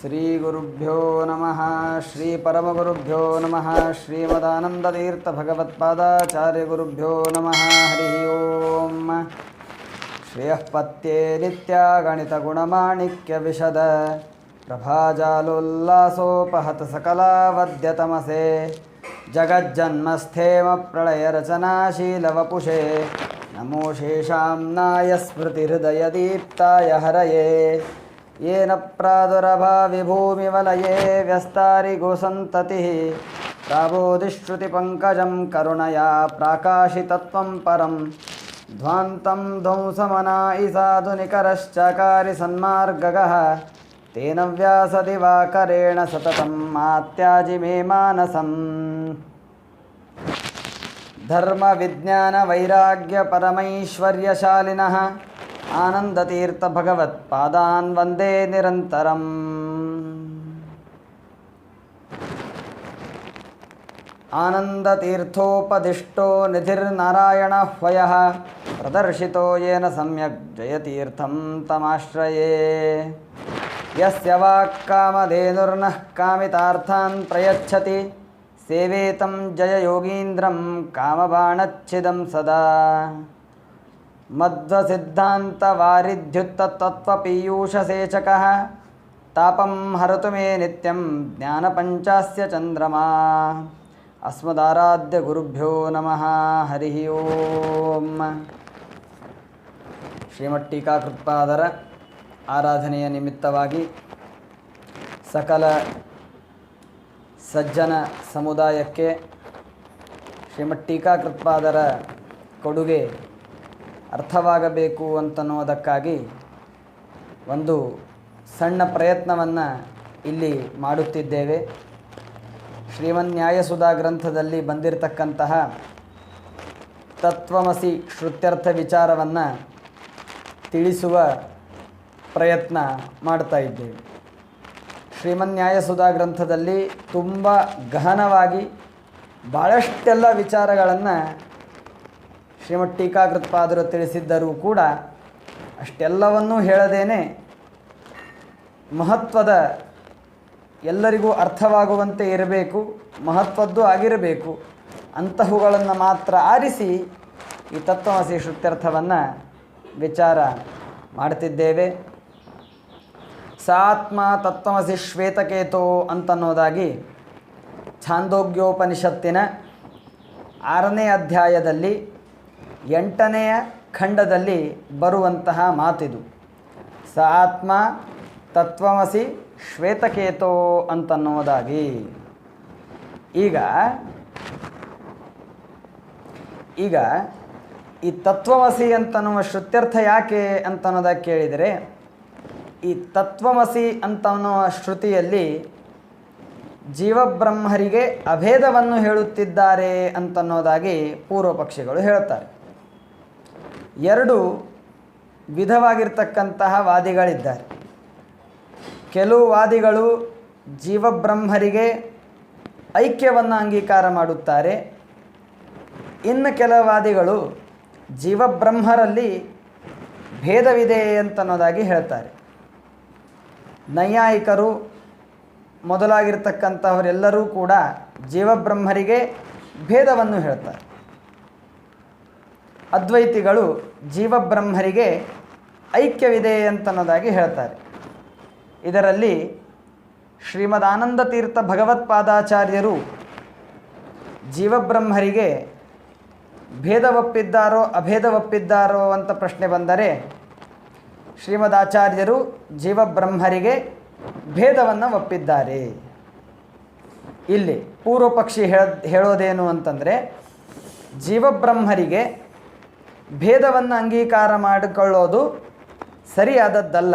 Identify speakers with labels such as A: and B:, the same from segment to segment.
A: ಶ್ರೀಗುರುಭ್ಯೋ ನಮಃ. ಶ್ರೀ ಪರಮಗುರುಭ್ಯೋ ನಮಃ. ಶ್ರೀಮದಾನಂದತೀರ್ಥ ಭಗವತ್ಪಾದಾಚಾರ್ಯಗುರುಭ್ಯೋ ನಮಃ. ಹರಿ ಓಂ. ಶ್ರೇಯಃಪತ್ಯೆ ನಿತ್ಯ ಗಣಿತ ಗುಣಮಾಣಿಕ್ಯ ವಿಶದ ಪ್ರಭಾಜಾಲೋಲ್ಲಾಸೋಪಹತ ಸಕಲಾವದ್ಯತಮಸೆ ಜಗಜ್ಜನ್ಮಸ್ಥೇಮ ಪ್ರಳಯ ರಚನಾಶೀಲವಪುಷೆ ನಮೋ ಶೇಷಾಂನಾಯ ಸ್ಮೃತಿಹೃದಯದೀಪ್ತಾಯ ಹರಯೇ येन प्रादुरभाविभूमिवलये व्यस्तारिगोसन्ततिः प्राबोधिश्रुतिपङ्कजं करुणया प्राकाशितत्वं परं ध्वान्तं ध्वंसमनायि साधुनिकरश्चकारि सन्मार्गगः तेन व्यासदिवाकरेण सततं मात्याजि मे मानसम्. धर्मविज्ञानवैराग्यपरमैश्वर्यशालिनः आनंदतीर्थ भगवत्पादान् वन्दे निरन्तरम्. आनन्दतीर्थोपदिष्टो निधिर्नारायणः ह्वयः प्रदर्शितो येन सम्यक् जयतीर्थं तमाश्रये. यस्य वाक्कामधेनुर्नः कामितार्थान् प्रयच्छति सेवेतं जययोगीन्द्रं कामबाणच्छिदं सदा. मध्वसिद्धान्तवारिध्युत्तत्त्वपीयूषसेचकः तापं हरतु मे नित्यं ज्ञानपञ्चास्य चन्द्रमा. अस्मदाराध्य गुरुभ्यो नमः. हरि ओಂ. ಶ್ರೀಮಠೀಕಾಕೃತ್ಪಾದರ ಆರಾಧನೆಯ ನಿಮಿತ್ತವಾಗಿ ಸಕಲ ಸಜ್ಜನ ಸಮುದಾಯಕ್ಕೆ ಶ್ರೀಮಠೀಕಾಕೃತ್ಪಾದರ ಕೊಡುಗೆ ಅರ್ಥವಾಗಬೇಕು ಅಂತನ್ನುವುದಕ್ಕಾಗಿ ಒಂದು ಸಣ್ಣ ಪ್ರಯತ್ನವನ್ನು ಇಲ್ಲಿ ಮಾಡುತ್ತಿದ್ದೇವೆ. ಶ್ರೀಮನ್ಯಾಯಸುಧಾ ಗ್ರಂಥದಲ್ಲಿ ಬಂದಿರತಕ್ಕಂತಹ ತತ್ವಮಸಿ ಶ್ರುತ್ಯರ್ಥ ವಿಚಾರವನ್ನು ತಿಳಿಸುವ ಪ್ರಯತ್ನ ಮಾಡ್ತಾ ಇದ್ದೇವೆ. ಶ್ರೀಮನ್ಯಾಯಸುಧಾ ಗ್ರಂಥದಲ್ಲಿ ತುಂಬ ಗಹನವಾಗಿ ಭಾಳಷ್ಟೆಲ್ಲ ವಿಚಾರಗಳನ್ನು ಶ್ರೀಮಠೀಕಾಕೃತ್ಪಾದರು ತಿಳಿಸಿದ್ದರೂ ಕೂಡ ಅಷ್ಟೆಲ್ಲವನ್ನೂ ಹೇಳದೇನೆ ಮಹತ್ವದ ಎಲ್ಲರಿಗೂ ಅರ್ಥವಾಗುವಂತೆ ಇರಬೇಕು, ಮಹತ್ವದ್ದು ಆಗಿರಬೇಕು ಅಂತಹವುಗಳನ್ನು ಮಾತ್ರ ಆರಿಸಿ ಈ ತತ್ವಮಸಿ ಶ್ರುತ್ಯರ್ಥವನ್ನು ವಿಚಾರ ಮಾಡ್ತಿದ್ದೇವೆ. ಸಾತ್ಮ ತತ್ವಮಸಿ ಶ್ವೇತಕೇತೋ ಅಂತನ್ನೋದಾಗಿ ಛಾಂದೋಗ್ಯೋಪನಿಷತ್ತಿನ 6ನೇ ಅಧ್ಯಾಯದಲ್ಲಿ 8ನೆಯ ಖಂಡದಲ್ಲಿ ಬರುವಂತಹ ಮಾತಿದು. ಸ ಆತ್ಮ ತತ್ವಮಸಿ ಶ್ವೇತಕೇತೋ ಅಂತನ್ನೋದಾಗಿ. ಈಗ ಈ ತತ್ವಮಸಿ ಅಂತನ್ನುವ ಶ್ರುತ್ಯರ್ಥ ಯಾಕೆ ಅಂತನ್ನೋದಾಗಿ ಕೇಳಿದರೆ, ಈ ತತ್ವಮಸಿ ಅಂತನ್ನುವ ಶ್ರುತಿಯಲ್ಲಿ ಜೀವಬ್ರಹ್ಮರಿಗೆ ಅಭೇದವನ್ನು ಹೇಳುತ್ತಿದ್ದಾರೆ ಅಂತನ್ನೋದಾಗಿ ಪೂರ್ವ ಪಕ್ಷಿಗಳು ಹೇಳ್ತಾರೆ. 2 ವಿಧವಾಗಿರ್ತಕ್ಕಂತಹ ವಾದಿಗಳಿದ್ದಾರೆ. ಕೆಲವು ವಾದಿಗಳು ಜೀವಬ್ರಹ್ಮರಿಗೆ ಐಕ್ಯವನ್ನು ಅಂಗೀಕಾರ ಮಾಡುತ್ತಾರೆ. ಇನ್ನು ಕೆಲವು ವಾದಿಗಳು ಜೀವಬ್ರಹ್ಮರಲ್ಲಿ ಭೇದವಿದೆ ಅಂತನ್ನೋದಾಗಿ ಹೇಳ್ತಾರೆ. ನೈಯಾಯಿಕರು ಮೊದಲಾಗಿರ್ತಕ್ಕಂಥವರೆಲ್ಲರೂ ಕೂಡ ಜೀವಬ್ರಹ್ಮರಿಗೆ ಭೇದವನ್ನು ಹೇಳ್ತಾರೆ. ಅದ್ವೈತಿಗಳು ಜೀವಬ್ರಹ್ಮರಿಗೆ ಐಕ್ಯವಿದೆ ಅಂತನ್ನೋದಾಗಿ ಹೇಳ್ತಾರೆ. ಇದರಲ್ಲಿ ಶ್ರೀಮದಾನಂದತೀರ್ಥ ಭಗವತ್ಪಾದಾಚಾರ್ಯರು ಜೀವಬ್ರಹ್ಮರಿಗೆ ಭೇದವೊಪ್ಪಿದ್ದಾರೋ ಅಭೇದವೊಪ್ಪಿದ್ದಾರೋ ಅಂತ ಪ್ರಶ್ನೆ ಬಂದರೆ, ಶ್ರೀಮದಾಚಾರ್ಯರು ಜೀವಬ್ರಹ್ಮರಿಗೆ ಭೇದವನ್ನು ಒಪ್ಪಿದ್ದಾರೆ. ಇಲ್ಲಿ ಪೂರ್ವ ಪಕ್ಷಿ ಹೇಳೋದೇನು ಅಂತಂದರೆ, ಜೀವಬ್ರಹ್ಮರಿಗೆ ಭೇದವನ್ನು ಅಂಗೀಕಾರ ಮಾಡಿಕೊಳ್ಳೋದು ಸರಿಯಾದದ್ದಲ್ಲ.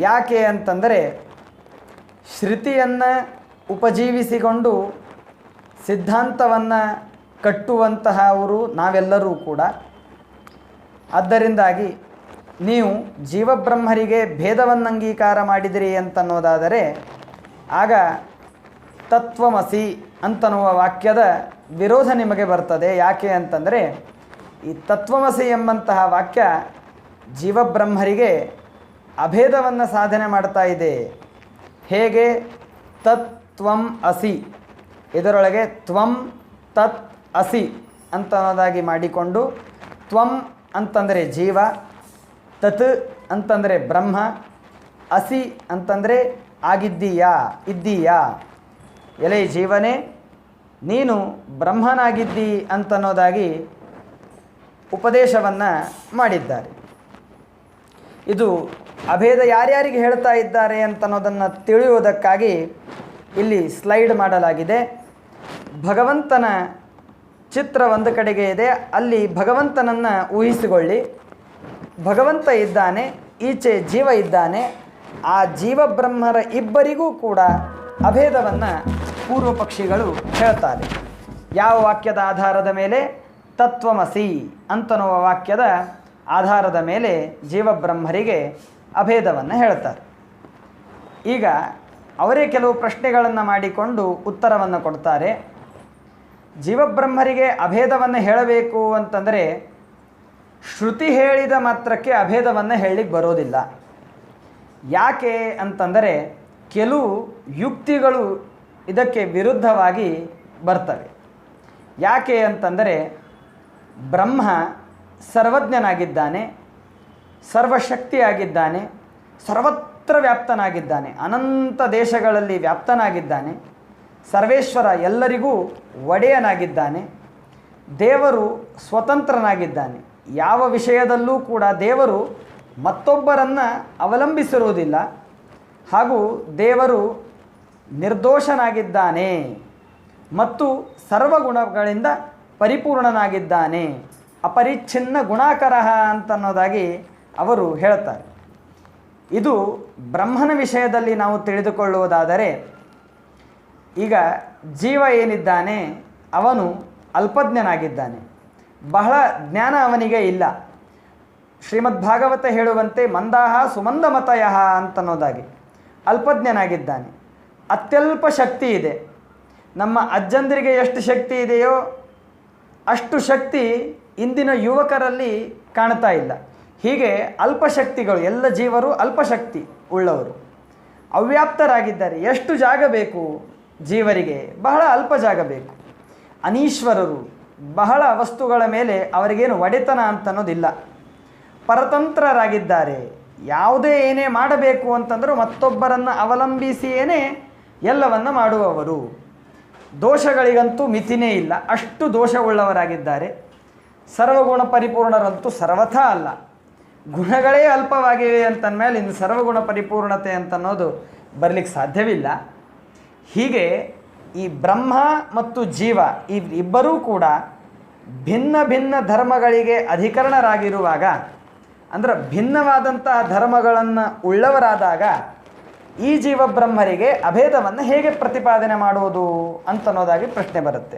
A: ಯಾಕೆ ಅಂತಂದರೆ, ಶ್ರುತಿಯನ್ನು ಉಪಜೀವಿಸಿಕೊಂಡು ಸಿದ್ಧಾಂತವನ್ನು ಕಟ್ಟುವಂತಹವರು ನಾವೆಲ್ಲರೂ ಕೂಡ. ಆದ್ದರಿಂದಾಗಿ ನೀವು ಜೀವಬ್ರಹ್ಮರಿಗೆ ಭೇದವನ್ನು ಅಂಗೀಕಾರ ಮಾಡಿದಿರಿ ಅಂತನ್ನೋದಾದರೆ ಆಗ ತತ್ವಮಸಿ ಅಂತನ್ನುವ ವಾಕ್ಯದ ವಿರೋಧ ನಿಮಗೆ ಬರ್ತದೆ. ಯಾಕೆ ಅಂತಂದರೆ, ಈ ತತ್ವಮಸಿ ಎಂಬಂತಹ ವಾಕ್ಯ ಜೀವಬ್ರಹ್ಮರಿಗೆ ಅಭೇದವನ್ನು ಸಾಧನೆ ಮಾಡ್ತಾ ಇದೆ. ಹೇಗೆ ತತ್ ತ್ವಂ ಅಸಿ, ಇದರೊಳಗೆ ತ್ವಂ ತತ್ ಅಸಿ ಅಂತ ಅನ್ನೋದಾಗಿ ಮಾಡಿಕೊಂಡು, ತ್ವಂ ಅಂತಂದರೆ ಜೀವ, ತತ್ ಅಂತಂದರೆ ಬ್ರಹ್ಮ, ಅಸಿ ಅಂತಂದರೆ ಆಗಿದ್ದೀಯಾ, ಇದ್ದೀಯಾ, ಎಲೆ ಜೀವನೇ ನೀನು ಬ್ರಹ್ಮನಾಗಿದ್ದಿ ಅಂತನ್ನೋದಾಗಿ ಉಪದೇಶವನ್ನು ಮಾಡಿದ್ದಾರೆ. ಇದು ಅಭೇದ ಯಾರ್ಯಾರಿಗೆ ಹೇಳ್ತಾ ಇದ್ದಾರೆ ಅಂತನ್ನೋದನ್ನು ತಿಳಿಯುವುದಕ್ಕಾಗಿ ಇಲ್ಲಿ ಸ್ಲೈಡ್ ಮಾಡಲಾಗಿದೆ. ಭಗವಂತನ ಚಿತ್ರ ಒಂದು ಕಡೆಗೆ ಇದೆ, ಅಲ್ಲಿ ಭಗವಂತನನ್ನು ಊಹಿಸಿಕೊಳ್ಳಿ. ಭಗವಂತ ಇದ್ದಾನೆ, ಈಚೆ ಜೀವ ಇದ್ದಾನೆ. ಆ ಜೀವ ಬ್ರಹ್ಮರ ಇಬ್ಬರಿಗೂ ಕೂಡ ಅಭೇದವನ್ನು ಪೂರ್ವ ಪಕ್ಷಿಗಳು ಹೇಳ್ತಾರೆ. ಯಾವ ವಾಕ್ಯದ ಆಧಾರದ ಮೇಲೆ? ತತ್ವಮಸಿ ಅಂತನ್ನುವ ವಾಕ್ಯದ ಆಧಾರದ ಮೇಲೆ ಜೀವಬ್ರಹ್ಮರಿಗೆ ಅಭೇದವನ್ನು ಹೇಳ್ತಾರೆ. ಈಗ ಅವರೇ ಕೆಲವು ಪ್ರಶ್ನೆಗಳನ್ನು ಮಾಡಿಕೊಂಡು ಉತ್ತರವನ್ನು ಕೊಡ್ತಾರೆ. ಜೀವಬ್ರಹ್ಮರಿಗೆ ಅಭೇದವನ್ನು ಹೇಳಬೇಕು ಅಂತಂದರೆ ಶ್ರುತಿ ಹೇಳಿದ ಮಾತ್ರಕ್ಕೆ ಅಭೇದವನ್ನು ಹೇಳಲಿಕ್ಕೆ ಬರೋದಿಲ್ಲ. ಯಾಕೆ ಅಂತಂದರೆ ಕೆಲವು ಯುಕ್ತಿಗಳು ಇದಕ್ಕೆ ವಿರುದ್ಧವಾಗಿ ಬರ್ತವೆ. ಯಾಕೆ ಅಂತಂದರೆ ಬ್ರಹ್ಮ ಸರ್ವಜ್ಞನಾಗಿದ್ದಾನೆ, ಸರ್ವಶಕ್ತಿಯಾಗಿದ್ದಾನೆ, ಸರ್ವತ್ರ ವ್ಯಾಪ್ತನಾಗಿದ್ದಾನೆ, ಅನಂತ ದೇಶಗಳಲ್ಲಿ ವ್ಯಾಪ್ತನಾಗಿದ್ದಾನೆ, ಸರ್ವೇಶ್ವರ ಎಲ್ಲರಿಗೂ ಒಡೆಯನಾಗಿದ್ದಾನೆ, ದೇವರು ಸ್ವತಂತ್ರನಾಗಿದ್ದಾನೆ. ಯಾವ ವಿಷಯದಲ್ಲೂ ಕೂಡ ದೇವರು ಮತ್ತೊಬ್ಬರನ್ನು ಅವಲಂಬಿಸಿರುವುದಿಲ್ಲ. ಹಾಗೂ ದೇವರು ನಿರ್ದೋಷನಾಗಿದ್ದಾನೆ ಮತ್ತು ಸರ್ವಗುಣಗಳಿಂದ ಪರಿಪೂರ್ಣನಾಗಿದ್ದಾನೆ, ಅಪರಿಚ್ಛಿನ್ನ ಗುಣಾಕರಃ ಅಂತನ್ನೋದಾಗಿ ಅವರು ಹೇಳ್ತಾರೆ. ಇದು ಬ್ರಹ್ಮನ ವಿಷಯದಲ್ಲಿ ನಾವು ತಿಳಿದುಕೊಳ್ಳುವುದಾದರೆ, ಈಗ ಜೀವ ಏನಿದ್ದಾನೆ ಅವನು ಅಲ್ಪಜ್ಞನಾಗಿದ್ದಾನೆ, ಬಹಳ ಜ್ಞಾನ ಅವನಿಗೆ ಇಲ್ಲ. ಶ್ರೀಮದ್ ಭಾಗವತ ಹೇಳುವಂತೆ ಮಂದಾಹ ಸುಮಂದಮತಯಃ ಅಂತನ್ನೋದಾಗಿ ಅಲ್ಪಜ್ಞನಾಗಿದ್ದಾನೆ. ಅತ್ಯಲ್ಪ ಶಕ್ತಿ ಇದೆ. ನಮ್ಮ ಅಜ್ಜಂದರಿಗೆ ಎಷ್ಟು ಶಕ್ತಿ ಇದೆಯೋ ಅಷ್ಟು ಶಕ್ತಿ ಇಂದಿನ ಯುವಕರಲ್ಲಿ ಕಾಣ್ತಾ ಇಲ್ಲ. ಹೀಗೆ ಅಲ್ಪಶಕ್ತಿಗಳು, ಎಲ್ಲ ಜೀವರು ಅಲ್ಪಶಕ್ತಿ ಉಳ್ಳವರು, ಅವ್ಯಾಪ್ತರಾಗಿದ್ದಾರೆ. ಎಷ್ಟು ಜಾಗ ಬೇಕು ಜೀವರಿಗೆ? ಬಹಳ ಅಲ್ಪ ಜಾಗ ಬೇಕು. ಅನೀಶ್ವರರು, ಬಹಳ ವಸ್ತುಗಳ ಮೇಲೆ ಅವರಿಗೇನು ಒಡೆತನ ಅಂತನ್ನೋದಿಲ್ಲ, ಪರತಂತ್ರರಾಗಿದ್ದಾರೆ. ಯಾವುದೇ ಏನೇ ಮಾಡಬೇಕು ಅಂತಂದರೂ ಮತ್ತೊಬ್ಬರನ್ನು ಅವಲಂಬಿಸಿಯೇ ಎಲ್ಲವನ್ನು ಮಾಡುವವರು. ದೋಷಗಳಿಗಂತೂ ಮಿತಿನೇ ಇಲ್ಲ, ಅಷ್ಟು ದೋಷವುಳ್ಳವರಾಗಿದ್ದಾರೆ. ಸರ್ವಗುಣ ಪರಿಪೂರ್ಣರಂತೂ ಸರ್ವಥಾ ಅಲ್ಲ. ಗುಣಗಳೇ ಅಲ್ಪವಾಗಿವೆ ಅಂತಂದಮೇಲೆ ಇನ್ನು ಸರ್ವಗುಣ ಪರಿಪೂರ್ಣತೆ ಅಂತನ್ನೋದು ಬರಲಿಕ್ಕೆ ಸಾಧ್ಯವಿಲ್ಲ. ಹೀಗೆ ಈ ಬ್ರಹ್ಮ ಮತ್ತು ಜೀವ ಈ ಇಬ್ಬರೂ ಕೂಡ ಭಿನ್ನ ಭಿನ್ನ ಧರ್ಮಗಳಿಗೆ ಅಧಿಕರಣರಾಗಿರುವಾಗ, ಅಂದರೆ ಭಿನ್ನವಾದಂತಹ ಧರ್ಮಗಳನ್ನು ಉಳ್ಳವರಾದಾಗ ಈ ಜೀವಬ್ರಹ್ಮರಿಗೆ ಅಭೇದವನ್ನು ಹೇಗೆ ಪ್ರತಿಪಾದನೆ ಮಾಡುವುದು ಅಂತನ್ನೋದಾಗಿ ಪ್ರಶ್ನೆ ಬರುತ್ತೆ.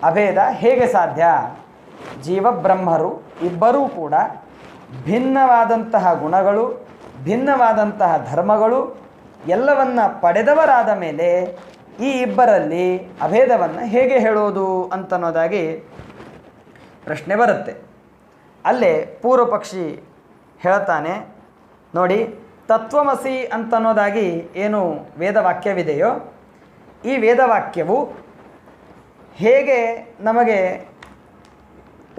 A: ಅಭೇದ ಹೇಗೆ ಸಾಧ್ಯ? ಜೀವಬ್ರಹ್ಮರು ಇಬ್ಬರೂ ಕೂಡ ಭಿನ್ನವಾದಂತಹ ಗುಣಗಳು, ಭಿನ್ನವಾದಂತಹ ಧರ್ಮಗಳು ಎಲ್ಲವನ್ನ ಪಡೆದವರಾದ ಮೇಲೆ ಈ ಇಬ್ಬರಲ್ಲಿ ಅಭೇದವನ್ನು ಹೇಗೆ ಹೇಳೋದು ಅಂತನ್ನೋದಾಗಿ ಪ್ರಶ್ನೆ ಬರುತ್ತೆ. ಅಲ್ಲೇ ಪೂರ್ವ ಪಕ್ಷಿ ಹೇಳ್ತಾನೆ ನೋಡಿ, ತತ್ವಮಸಿ ಅಂತನ್ನೋದಾಗಿ ಏನು ವೇದವಾಕ್ಯವಿದೆಯೋ ಈ ವೇದವಾಕ್ಯವು ಹೇಗೆ ನಮಗೆ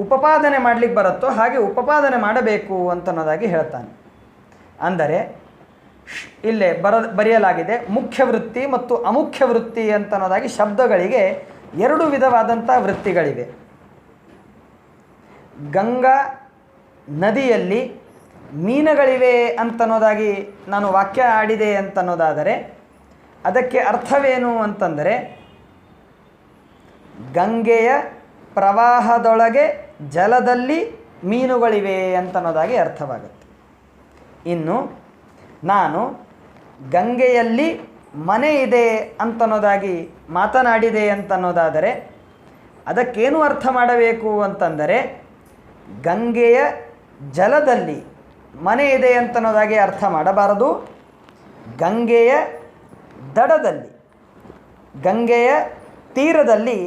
A: ಉಪಪಾದನೆ ಮಾಡಲಿಕ್ಕೆ ಬರುತ್ತೋ ಹಾಗೆ ಉಪಪಾದನೆ ಮಾಡಬೇಕು ಅಂತನ್ನೋದಾಗಿ ಹೇಳ್ತಾನೆ. ಅಂದರೆ ಇಲ್ಲೇ ಬರೆಯಲಾಗಿದೆ ಮುಖ್ಯ ವೃತ್ತಿ ಮತ್ತು ಅಮುಖ್ಯ ವೃತ್ತಿ ಅಂತನ್ನೋದಾಗಿ ಶಬ್ದಗಳಿಗೆ ಎರಡು ವಿಧವಾದಂಥ ವೃತ್ತಿಗಳಿವೆ. ಗಂಗಾ ನದಿಯಲ್ಲಿ ಮೀನುಗಳಿವೆ ಅಂತನ್ನೋದಾಗಿ ನಾನು ವಾಕ್ಯ ಆಡಿದೆ ಅಂತನ್ನೋದಾದರೆ ಅದಕ್ಕೆ ಅರ್ಥವೇನು ಅಂತಂದರೆ ಗಂಗೆಯ ಪ್ರವಾಹದೊಳಗೆ ಜಲದಲ್ಲಿ ಮೀನುಗಳಿವೆ ಅಂತನ್ನೋದಾಗಿ ಅರ್ಥವಾಗುತ್ತೆ. ಇನ್ನು ನಾನು ಗಂಗೆಯಲ್ಲಿ ಮನೆ ಇದೆ ಅಂತನ್ನೋದಾಗಿ ಮಾತನಾಡಿದೆ ಅಂತನ್ನೋದಾದರೆ ಅದಕ್ಕೇನು ಅರ್ಥ ಮಾಡಬೇಕು ಅಂತಂದರೆ ಗಂಗೆಯ ಜಲದಲ್ಲಿ ಮನೆ ಇದೆ ಅಂತನ್ನೋದಾಗಿ ಅರ್ಥ ಮಾಡಬಾರದು. ಗಂಗೆಯ ದಡದಲ್ಲಿ, ಗಂಗೆಯ ತೀರದಲ್ಲಿ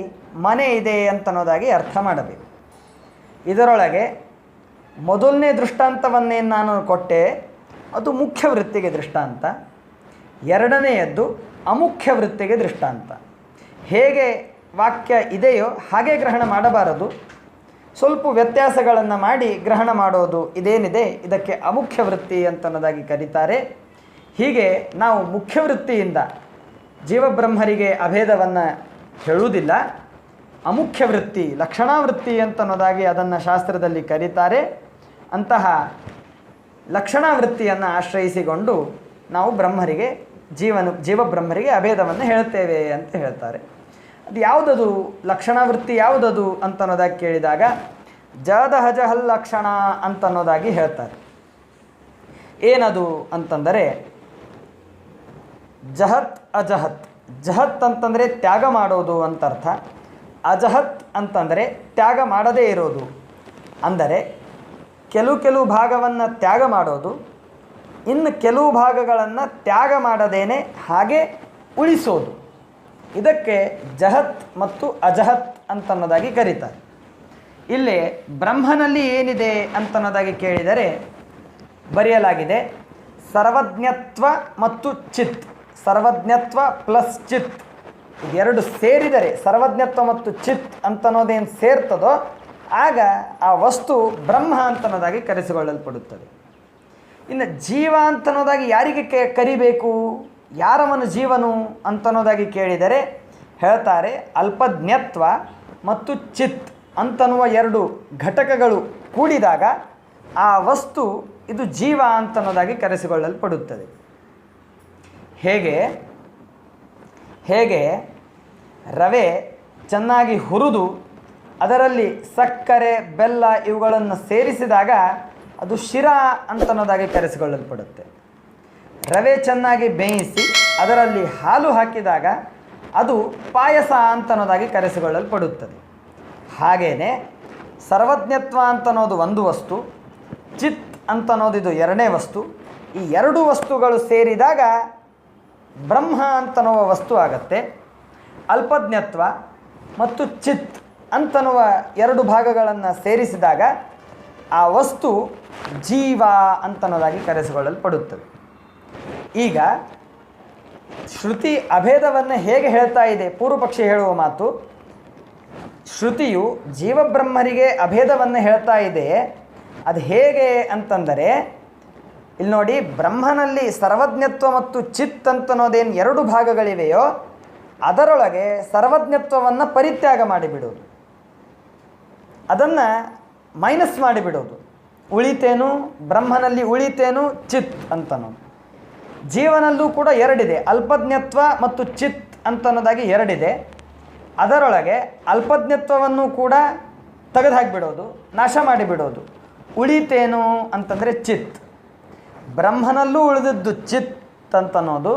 A: ಮನೆ ಇದೆ ಅಂತನ್ನೋದಾಗಿ ಅರ್ಥ ಮಾಡಬೇಕು. ಇದರೊಳಗೆ ಮೊದಲನೇ ದೃಷ್ಟಾಂತವನ್ನೇನು ನಾನು ಕೊಟ್ಟೆ ಅದು ಮುಖ್ಯ ವೃತ್ತಿಗೆ ದೃಷ್ಟಾಂತ. ಎರಡನೆಯದ್ದು ಅಮುಖ್ಯ ವೃತ್ತಿಗೆ ದೃಷ್ಟಾಂತ. ಹೇಗೆ ವಾಕ್ಯ ಇದೆಯೋ ಹಾಗೆ ಗ್ರಹಣ ಮಾಡಬಾರದು, ಸ್ವಲ್ಪ ವ್ಯತ್ಯಾಸಗಳನ್ನು ಮಾಡಿ ಗ್ರಹಣ ಮಾಡೋದು ಇದೇನಿದೆ ಇದಕ್ಕೆ ಅಮುಖ್ಯ ವೃತ್ತಿ ಅಂತನ್ನೋದಾಗಿ ಕರೀತಾರೆ. ಹೀಗೆ ನಾವು ಮುಖ್ಯ ವೃತ್ತಿಯಿಂದ ಜೀವಬ್ರಹ್ಮರಿಗೆ ಅಭೇದವನ್ನು ಹೇಳುವುದಿಲ್ಲ. ಅಮುಖ್ಯ ವೃತ್ತಿ, ಲಕ್ಷಣಾವೃತ್ತಿ ಅಂತನ್ನೋದಾಗಿ ಅದನ್ನು ಶಾಸ್ತ್ರದಲ್ಲಿ ಕರೀತಾರೆ. ಅಂತಹ ಲಕ್ಷಣಾವೃತ್ತಿಯನ್ನು ಆಶ್ರಯಿಸಿಕೊಂಡು ನಾವು ಬ್ರಹ್ಮರಿಗೆ ಜೀವಬ್ರಹ್ಮರಿಗೆ ಅಭೇದವನ್ನು ಹೇಳ್ತೇವೆ ಅಂತ ಹೇಳ್ತಾರೆ. ಅದು ಯಾವುದದು ಲಕ್ಷಣಾವೃತ್ತಿ ಯಾವುದದು ಅಂತನ್ನೋದಾಗಿ ಕೇಳಿದಾಗ ಜದಹಜಹಲ್ ಲಕ್ಷಣ ಅಂತನ್ನೋದಾಗಿ ಹೇಳ್ತಾರೆ. ಏನದು ಅಂತಂದರೆ ಜಹತ್ ಅಜಹತ್. ಜಹತ್ ಅಂತಂದರೆ ತ್ಯಾಗ ಮಾಡೋದು ಅಂತ ಅರ್ಥ. ಅಜಹತ್ ಅಂತಂದರೆ ತ್ಯಾಗ ಮಾಡದೇ ಇರೋದು. ಅಂದರೆ ಕೆಲವು ಭಾಗವನ್ನು ತ್ಯಾಗ ಮಾಡೋದು, ಇನ್ನು ಕೆಲವು ಭಾಗಗಳನ್ನು ತ್ಯಾಗ ಮಾಡದೇನೆ ಹಾಗೆ ಉಳಿಸೋದು. ಇದಕ್ಕೆ ಜಹತ್ ಮತ್ತು ಅಜಹತ್ ಅಂತನ್ನೋದಾಗಿ ಕರೀತಾರೆ. ಇಲ್ಲಿ ಬ್ರಹ್ಮನಲ್ಲಿ ಏನಿದೆ ಅಂತನ್ನೋದಾಗಿ ಕೇಳಿದರೆ ಬರೆಯಲಾಗಿದೆ ಸರ್ವಜ್ಞತ್ವ ಮತ್ತು ಚಿತ್. ಸರ್ವಜ್ಞತ್ವ ಪ್ಲಸ್ ಚಿತ್ ಇದೆರಡು ಸೇರಿದರೆ ಸರ್ವಜ್ಞತ್ವ ಮತ್ತು ಚಿತ್ ಅಂತನ್ನೋದೇನು ಸೇರ್ತದೋ ಆಗ ಆ ವಸ್ತು ಬ್ರಹ್ಮ ಅಂತನ್ನೋದಾಗಿ ಕರೆಸಿಕೊಳ್ಳಲ್ಪಡುತ್ತದೆ. ಇನ್ನು ಜೀವ ಅಂತನ್ನೋದಾಗಿ ಯಾರಿಗೆ ಕರಿಬೇಕು, ಯಾರವನು ಜೀವನು ಅಂತನ್ನೋದಾಗಿ ಕೇಳಿದರೆ ಹೇಳ್ತಾರೆ ಅಲ್ಪಜ್ಞತ್ವ ಮತ್ತು ಚಿತ್ ಅಂತನ್ನುವ ಎರಡು ಘಟಕಗಳು ಕೂಡಿದಾಗ ಆ ವಸ್ತು ಇದು ಜೀವ ಅಂತನ್ನೋದಾಗಿ ಕರೆಸಿಕೊಳ್ಳಲ್ಪಡುತ್ತದೆ. ಹೇಗೆ ರವೆ ಚೆನ್ನಾಗಿ ಹುರಿದು ಅದರಲ್ಲಿ ಸಕ್ಕರೆ ಬೆಲ್ಲ ಇವುಗಳನ್ನು ಸೇರಿಸಿದಾಗ ಅದು ಶಿರಾ ಅಂತನ್ನೋದಾಗಿ ಕರೆಸಿಕೊಳ್ಳಲ್ಪಡುತ್ತೆ. ರವೆ ಚೆನ್ನಾಗಿ ಬೇಯಿಸಿ ಅದರಲ್ಲಿ ಹಾಲು ಹಾಕಿದಾಗ ಅದು ಪಾಯಸ ಅಂತನ್ನೋದಾಗಿ ಕರೆಸಿಕೊಳ್ಳಲ್ಪಡುತ್ತದೆ. ಹಾಗೆಯೇ ಸರ್ವಜ್ಞತ್ವ ಅಂತನ್ನೋದು ಒಂದು ವಸ್ತು, ಚಿತ್ ಅಂತನ್ನೋದು ಇದು ಎರಡನೇ ವಸ್ತು. ಈ ಎರಡು ವಸ್ತುಗಳು ಸೇರಿದಾಗ ಬ್ರಹ್ಮ ಅಂತನ್ನುವ ವಸ್ತು ಆಗತ್ತೆ. ಅಲ್ಪಜ್ಞತ್ವ ಮತ್ತು ಚಿತ್ ಅಂತನ್ನುವ ಎರಡು ಭಾಗಗಳನ್ನು ಸೇರಿಸಿದಾಗ ಆ ವಸ್ತು ಜೀವ ಅಂತನ್ನೋದಾಗಿ ಕರೆಸಿಕೊಳ್ಳಲ್ಪಡುತ್ತದೆ. ಈಗ ಶ್ರುತಿ ಅಭೇದವನ್ನು ಹೇಗೆ ಹೇಳ್ತಾ ಇದೆ? ಪೂರ್ವಪಕ್ಷಿ ಹೇಳುವ ಮಾತು, ಶ್ರುತಿಯು ಜೀವಬ್ರಹ್ಮರಿಗೆ ಅಭೇದವನ್ನು ಹೇಳ್ತಾ ಇದೆ. ಅದು ಹೇಗೆ ಅಂತಂದರೆ ಇಲ್ಲಿ ನೋಡಿ, ಬ್ರಹ್ಮನಲ್ಲಿ ಸರ್ವಜ್ಞತ್ವ ಮತ್ತು ಚಿತ್ ಅಂತನ್ನೋದೇನು ಎರಡು ಭಾಗಗಳಿವೆಯೋ ಅದರೊಳಗೆ ಸರ್ವಜ್ಞತ್ವವನ್ನು ಪರಿತ್ಯಾಗ ಮಾಡಿಬಿಡೋದು, ಅದನ್ನು ಮೈನಸ್ ಮಾಡಿಬಿಡೋದು. ಉಳಿತೇನು ಬ್ರಹ್ಮನಲ್ಲಿ ಉಳಿತೇನು ಚಿತ್ ಅಂತನ್ನೋದು. ಜೀವನಲ್ಲೂ ಕೂಡ ಎರಡಿದೆ, ಅಲ್ಪಜ್ಞತ್ವ ಮತ್ತು ಚಿತ್ ಅಂತನ್ನೋದಾಗಿ ಎರಡಿದೆ. ಅದರೊಳಗೆ ಅಲ್ಪಜ್ಞತ್ವವನ್ನು ಕೂಡ ತೆಗೆದುಹಾಕಿಬಿಡೋದು, ನಾಶ ಮಾಡಿಬಿಡೋದು. ಉಳಿತೇನು ಅಂತಂದರೆ ಚಿತ್. ಬ್ರಹ್ಮನಲ್ಲೂ ಉಳಿದಿದ್ದು ಚಿತ್ ಅಂತನ್ನೋದು,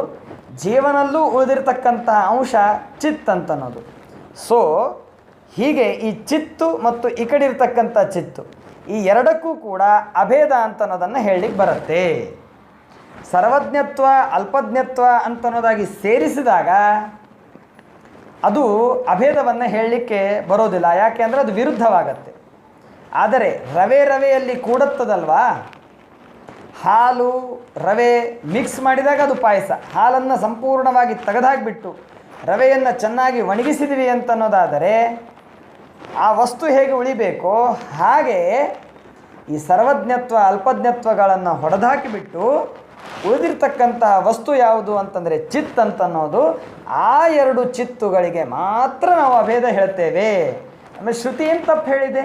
A: ಜೀವನಲ್ಲೂ ಉಳಿದಿರ್ತಕ್ಕಂಥ ಅಂಶ ಚಿತ್ ಅಂತನ್ನೋದು. ಸೊ ಹೀಗೆ ಈ ಚಿತ್ತು ಮತ್ತು ಈ ಕಡೆ ಇರ್ತಕ್ಕಂಥ ಚಿತ್ತು ಈ ಎರಡಕ್ಕೂ ಕೂಡ ಅಭೇದ ಅಂತನ್ನೋದನ್ನು ಹೇಳಲಿಕ್ಕೆ ಬರುತ್ತೆ. ಸರ್ವಜ್ಞತ್ವ ಅಲ್ಪಜ್ಞತ್ವ ಅಂತನ್ನೋದಾಗಿ ಸೇರಿಸಿದಾಗ ಅದು ಅಭೇದವನ್ನು ಹೇಳಲಿಕ್ಕೆ ಬರೋದಿಲ್ಲ, ಯಾಕೆ ಅಂದರೆ ಅದು ವಿರುದ್ಧವಾಗತ್ತೆ. ಆದರೆ ರವೆಯಲ್ಲಿ ಕೂಡುತ್ತದಲ್ವಾ, ಹಾಲು ರವೆ ಮಿಕ್ಸ್ ಮಾಡಿದಾಗ ಅದು ಪಾಯಸ. ಹಾಲನ್ನು ಸಂಪೂರ್ಣವಾಗಿ ತೆಗೆದುಹಾಕಿಬಿಟ್ಟು ರವೆಯನ್ನು ಚೆನ್ನಾಗಿ ಒಣಗಿಸಿದ್ವಿ ಅಂತನ್ನೋದಾದರೆ ಆ ವಸ್ತು ಹೇಗೆ ಉಳಿಬೇಕೋ ಹಾಗೆ ಈ ಸರ್ವಜ್ಞತ್ವ ಅಲ್ಪಜ್ಞತ್ವಗಳನ್ನು ಹೊಡೆದಾಕಿಬಿಟ್ಟು ಉಳಿದಿರ್ತಕ್ಕಂಥ ವಸ್ತು ಯಾವುದು ಅಂತಂದರೆ ಚಿತ್ ಅಂತನ್ನೋದು. ಆ ಎರಡು ಚಿತ್ತುಗಳಿಗೆ ಮಾತ್ರ ನಾವು ಅಭೇದ ಹೇಳ್ತೇವೆ. ಆಮೇಲೆ ಶ್ರುತಿ ಏನು ತಪ್ಪು ಹೇಳಿದೆ?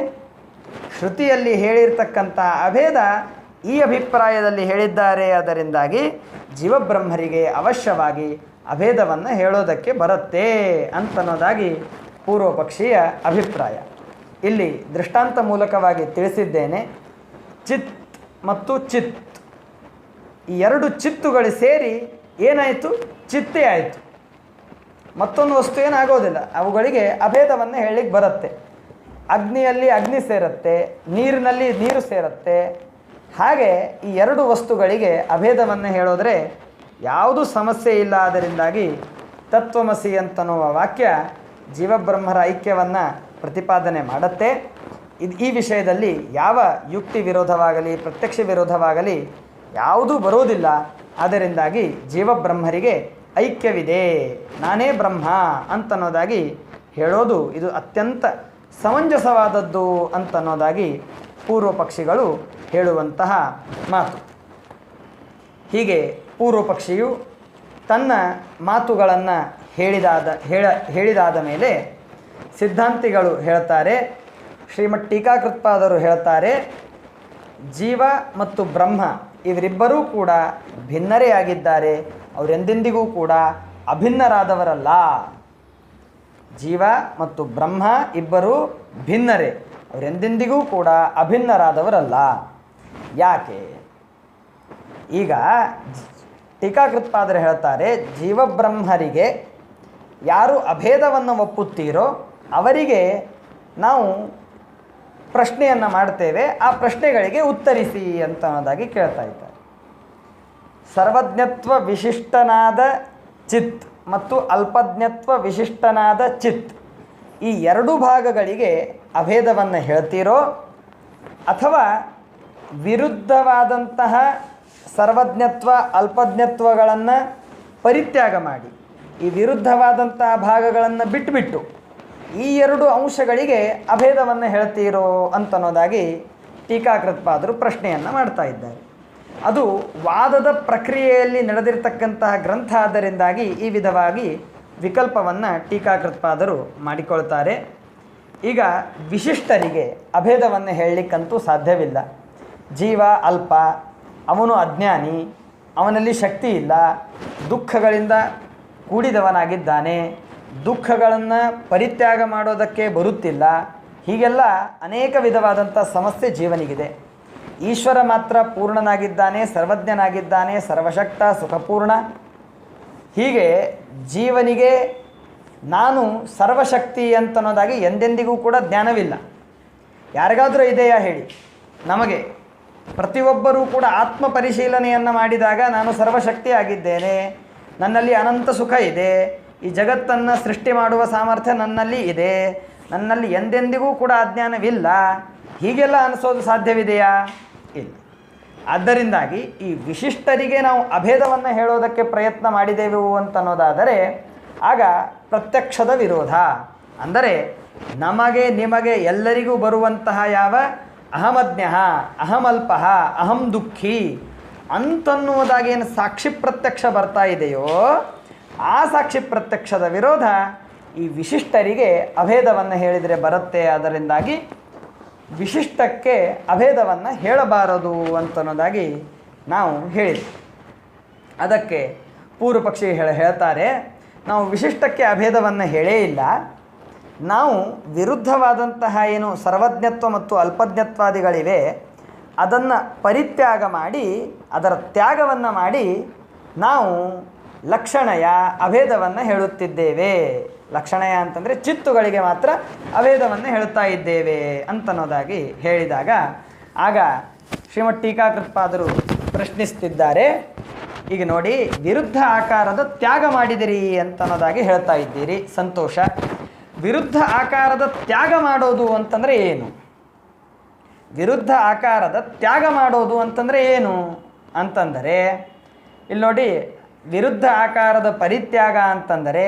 A: ಶ್ರುತಿಯಲ್ಲಿ ಹೇಳಿರ್ತಕ್ಕಂಥ ಅಭೇದ ಈ ಅಭಿಪ್ರಾಯದಲ್ಲಿ ಹೇಳಿದ್ದಾರೆ. ಅದರಿಂದಾಗಿ ಜೀವಬ್ರಹ್ಮರಿಗೆ ಅವಶ್ಯವಾಗಿ ಅಭೇದವನ್ನು ಹೇಳೋದಕ್ಕೆ ಬರುತ್ತೆ ಅಂತನ್ನೋದಾಗಿ ಪೂರ್ವಪಕ್ಷೀಯ ಅಭಿಪ್ರಾಯ. ಇಲ್ಲಿ ದೃಷ್ಟಾಂತ ಮೂಲಕವಾಗಿ ತಿಳಿಸಿದ್ದೇನೆ. ಚಿತ್ ಮತ್ತು ಚಿತ್ ಈ ಎರಡು ಚಿತ್ತುಗಳು ಸೇರಿ ಏನಾಯಿತು? ಚಿತ್ತೇ ಆಯಿತು. ಮತ್ತೊಂದು ವಸ್ತು ಏನಾಗೋದಿಲ್ಲ. ಅವುಗಳಿಗೆ ಅಭೇದವನ್ನು ಹೇಳಲಿಕ್ಕೆ ಬರುತ್ತೆ. ಅಗ್ನಿಯಲ್ಲಿ ಅಗ್ನಿ ಸೇರುತ್ತೆ, ನೀರಿನಲ್ಲಿ ನೀರು ಸೇರುತ್ತೆ. ಹಾಗೆ ಈ ಎರಡು ವಸ್ತುಗಳಿಗೆ ಅಭೇದವನ್ನು ಹೇಳೋದ್ರೆ ಯಾವುದೂ ಸಮಸ್ಯೆ ಇಲ್ಲ. ಅದರಿಂದಾಗಿ ತತ್ವಮಸಿ ಅಂತನ್ನುವ ವಾಕ್ಯ ಜೀವಬ್ರಹ್ಮರ ಐಕ್ಯವನ್ನು ಪ್ರತಿಪಾದನೆ ಮಾಡುತ್ತೆ. ಈ ವಿಷಯದಲ್ಲಿ ಯಾವ ಯುಕ್ತಿ ವಿರೋಧವಾಗಲಿ ಪ್ರತ್ಯಕ್ಷ ವಿರೋಧವಾಗಲಿ ಯಾವುದೂ ಬರೋದಿಲ್ಲ. ಅದರಿಂದಾಗಿ ಜೀವಬ್ರಹ್ಮರಿಗೆ ಐಕ್ಯವಿದೆ, ನಾನೇ ಬ್ರಹ್ಮ ಅಂತನ್ನೋದಾಗಿ ಹೇಳೋದು ಇದು ಅತ್ಯಂತ ಸಮಂಜಸವಾದದ್ದು ಅಂತನ್ನೋದಾಗಿ ಪೂರ್ವ ಪಕ್ಷಿಗಳು ಹೇಳುವಂತಹ ಮಾತು. ಹೀಗೆ ಪೂರ್ವ ಪಕ್ಷಿಯು ತನ್ನ ಮಾತುಗಳನ್ನು ಹೇಳಿದಾದ ಮೇಲೆ ಸಿದ್ಧಾಂತಿಗಳು ಹೇಳ್ತಾರೆ, ಶ್ರೀಮದ್ ಟೀಕಾಕೃತ್ಪಾದರು ಹೇಳ್ತಾರೆ, ಜೀವ ಮತ್ತು ಬ್ರಹ್ಮ ಇವರಿಬ್ಬರೂ ಕೂಡ ಭಿನ್ನರೇ ಆಗಿದ್ದಾರೆ, ಅವರೆಂದೆಂದಿಗೂ ಕೂಡ ಅಭಿನ್ನರಾದವರಲ್ಲ. ಜೀವ ಮತ್ತು ಬ್ರಹ್ಮ ಇಬ್ಬರೂ ಭಿನ್ನರೇ, ಅವರೆಂದೆಂದಿಗೂ ಕೂಡ ಅಭಿನ್ನರಾದವರಲ್ಲ. ಯಾಕೆ? ಈಗ ಟೀಕಾಕೃತ್ಪಾದರು ಹೇಳ್ತಾರೆ, ಜೀವಬ್ರಹ್ಮರಿಗೆ ಯಾರು ಅಭೇದವನ್ನು ಒಪ್ಪುತ್ತೀರೋ ಅವರಿಗೆ ನಾವು ಪ್ರಶ್ನೆಯನ್ನು ಮಾಡ್ತೇವೆ, ಆ ಪ್ರಶ್ನೆಗಳಿಗೆ ಉತ್ತರಿಸಿ ಅಂತ ಅನ್ನೋದಾಗಿ ಕೇಳ್ತಾ ಇದ್ದಾರೆ. ಸರ್ವಜ್ಞತ್ವ ವಿಶಿಷ್ಟನಾದ ಚಿತ್ ಮತ್ತು ಅಲ್ಪಜ್ಞತ್ವ ವಿಶಿಷ್ಟನಾದ ಚಿತ್, ಈ ಎರಡು ಭಾಗಗಳಿಗೆ ಅಭೇದವನ್ನು ಹೇಳ್ತೀರೋ ಅಥವಾ ವಿರುದ್ಧವಾದಂತಹ ಸರ್ವಜ್ಞತ್ವ ಅಲ್ಪಜ್ಞತ್ವಗಳನ್ನು ಪರಿತ್ಯಾಗ ಮಾಡಿ ಈ ವಿರುದ್ಧವಾದಂತಹ ಭಾಗಗಳನ್ನು ಬಿಟ್ಟುಬಿಟ್ಟು ಈ ಎರಡು ಅಂಶಗಳಿಗೆ ಅಭೇದವನ್ನು ಹೇಳ್ತೀರೋ ಅಂತನ್ನೋದಾಗಿ ಟೀಕಾಕೃತ್ಪಾದರು ಪ್ರಶ್ನೆಯನ್ನು ಮಾಡ್ತಾ ಇದ್ದಾರೆ. ಅದು ವಾದದ ಪ್ರಕ್ರಿಯೆಯಲ್ಲಿ ನಡೆದಿರ್ತಕ್ಕಂತಹ ಗ್ರಂಥ, ಆದ್ದರಿಂದಾಗಿ ಈ ವಿಧವಾಗಿ ವಿಕಲ್ಪವನ್ನು ಟೀಕಾಕೃತ್ಪಾದರು ಮಾಡಿಕೊಳ್ತಾರೆ. ಈಗ ವಿಶಿಷ್ಟರಿಗೆ ಅಭೇದವನ್ನು ಹೇಳಲಿಕ್ಕಂತೂ ಸಾಧ್ಯವಿಲ್ಲ. ಜೀವ ಅಲ್ಪ, ಅವನು ಅಜ್ಞಾನಿ, ಅವನಲ್ಲಿ ಶಕ್ತಿ ಇಲ್ಲ, ದುಃಖಗಳಿಂದ ಕೂಡಿದವನಾಗಿದ್ದಾನೆ, ದುಃಖಗಳನ್ನು ಪರಿತ್ಯಾಗ ಮಾಡೋದಕ್ಕೆ ಬರುತ್ತಿಲ್ಲ, ಹೀಗೆಲ್ಲ ಅನೇಕ ವಿಧವಾದಂಥ ಸಮಸ್ಯೆ ಜೀವನಿಗಿದೆ. ಈಶ್ವರ ಮಾತ್ರ ಪೂರ್ಣನಾಗಿದ್ದಾನೆ, ಸರ್ವಜ್ಞನಾಗಿದ್ದಾನೆ, ಸರ್ವಶಕ್ತ, ಸುಖಪೂರ್ಣ. ಹೀಗೆ ಜೀವನಿಗೆ ನಾನು ಸರ್ವಶಕ್ತಿ ಅಂತನ್ನೋದಾಗಿ ಎಂದೆಂದಿಗೂ ಕೂಡ ಜ್ಞಾನವಿಲ್ಲ. ಯಾರಿಗಾದರೂ ಇದೆಯಾ ಹೇಳಿ? ನಮಗೆ ಪ್ರತಿಯೊಬ್ಬರೂ ಕೂಡ ಆತ್ಮ ಪರಿಶೀಲನೆಯನ್ನು ಮಾಡಿದಾಗ ನಾನು ಸರ್ವಶಕ್ತಿ ಆಗಿದ್ದೇನೆ, ನನ್ನಲ್ಲಿ ಅನಂತ ಸುಖ ಇದೆ, ಈ ಜಗತ್ತನ್ನು ಸೃಷ್ಟಿ ಮಾಡುವ ಸಾಮರ್ಥ್ಯ ನನ್ನಲ್ಲಿ ಇದೆ, ನನ್ನಲ್ಲಿ ಎಂದೆಂದಿಗೂ ಕೂಡ ಅಜ್ಞಾನವಿಲ್ಲ, ಹೀಗೆಲ್ಲ ಅನಿಸೋದು ಸಾಧ್ಯವಿದೆಯಾ? ಇಲ್ಲ. ಆದ್ದರಿಂದಾಗಿ ಈ ವಿಶಿಷ್ಟರಿಗೆ ನಾವು ಅಭೇದವನ್ನು ಹೇಳೋದಕ್ಕೆ ಪ್ರಯತ್ನ ಮಾಡಿದೆವು ಅಂತನ್ನೋದಾದರೆ ಆಗ ಪ್ರತ್ಯಕ್ಷದ ವಿರೋಧ. ಅಂದರೆ ನಮಗೆ ನಿಮಗೆ ಎಲ್ಲರಿಗೂ ಬರುವಂತಹ ಯಾವ ಅಹಮಜ್ಞ, ಅಹಮಲ್ಪ, ಅಹಂ ದುಃಖಿ ಅಂತನ್ನುವುದಾಗೇನು ಸಾಕ್ಷಿ ಪ್ರತ್ಯಕ್ಷ ಬರ್ತಾ ಇದೆಯೋ ಆ ಸಾಕ್ಷಿ ಪ್ರತ್ಯಕ್ಷದ ವಿರೋಧ ಈ ವಿಶಿಷ್ಟರಿಗೆ ಅಭೇದವನ್ನು ಹೇಳಿದರೆ ಬರುತ್ತೆ. ಅದರಿಂದಾಗಿ ವಿಶಿಷ್ಟಕ್ಕೆ ಅಭೇದವನ್ನು ಹೇಳಬಾರದು ಅಂತನ್ನೋದಾಗಿ ನಾವು ಹೇಳಿದ್ವಿ. ಅದಕ್ಕೆ ಪೂರ್ವ ಪಕ್ಷಿ ಹೇಳ್ತಾರೆ, ನಾವು ವಿಶಿಷ್ಟಕ್ಕೆ ಅಭೇದವನ್ನು ಹೇಳೇ ಇಲ್ಲ, ನಾವು ವಿರುದ್ಧವಾದಂತಹ ಏನು ಸರ್ವಜ್ಞತ್ವ ಮತ್ತು ಅಲ್ಪಜ್ಞತ್ವಾದಿಗಳಿವೆ ಅದನ್ನು ಪರಿತ್ಯಾಗ ಮಾಡಿ, ಅದರ ತ್ಯಾಗವನ್ನು ಮಾಡಿ ನಾವು ಲಕ್ಷಣಯ ಅಭೇದವನ್ನು ಹೇಳುತ್ತಿದ್ದೇವೆ. ಲಕ್ಷಣಯ ಅಂತಂದರೆ ಚಿತ್ತುಗಳಿಗೆ ಮಾತ್ರ ಅಭೇದವನ್ನು ಹೇಳ್ತಾ ಇದ್ದೇವೆ ಅಂತನ್ನೋದಾಗಿ ಹೇಳಿದಾಗ ಆಗ ಶ್ರೀಮದ್ ಟೀಕಾಕೃತ್ಪಾದರು ಪ್ರಶ್ನಿಸ್ತಿದ್ದಾರೆ, ಈಗ ನೋಡಿ, ವಿರುದ್ಧ ಆಕಾರದ ತ್ಯಾಗ ಮಾಡಿದಿರಿ ಅಂತನ್ನೋದಾಗಿ ಹೇಳ್ತಾ ಇದ್ದೀರಿ, ಸಂತೋಷ. ವಿರುದ್ಧ ಆಕಾರದ ತ್ಯಾಗ ಮಾಡೋದು ಅಂತಂದರೆ ಏನು? ವಿರುದ್ಧ ಆಕಾರದ ತ್ಯಾಗ ಮಾಡೋದು ಅಂತಂದರೆ ಏನು ಅಂತಂದರೆ, ಇಲ್ಲಿ ನೋಡಿ, ವಿರುದ್ಧ ಆಕಾರದ ಪರಿತ್ಯಾಗ ಅಂತಂದರೆ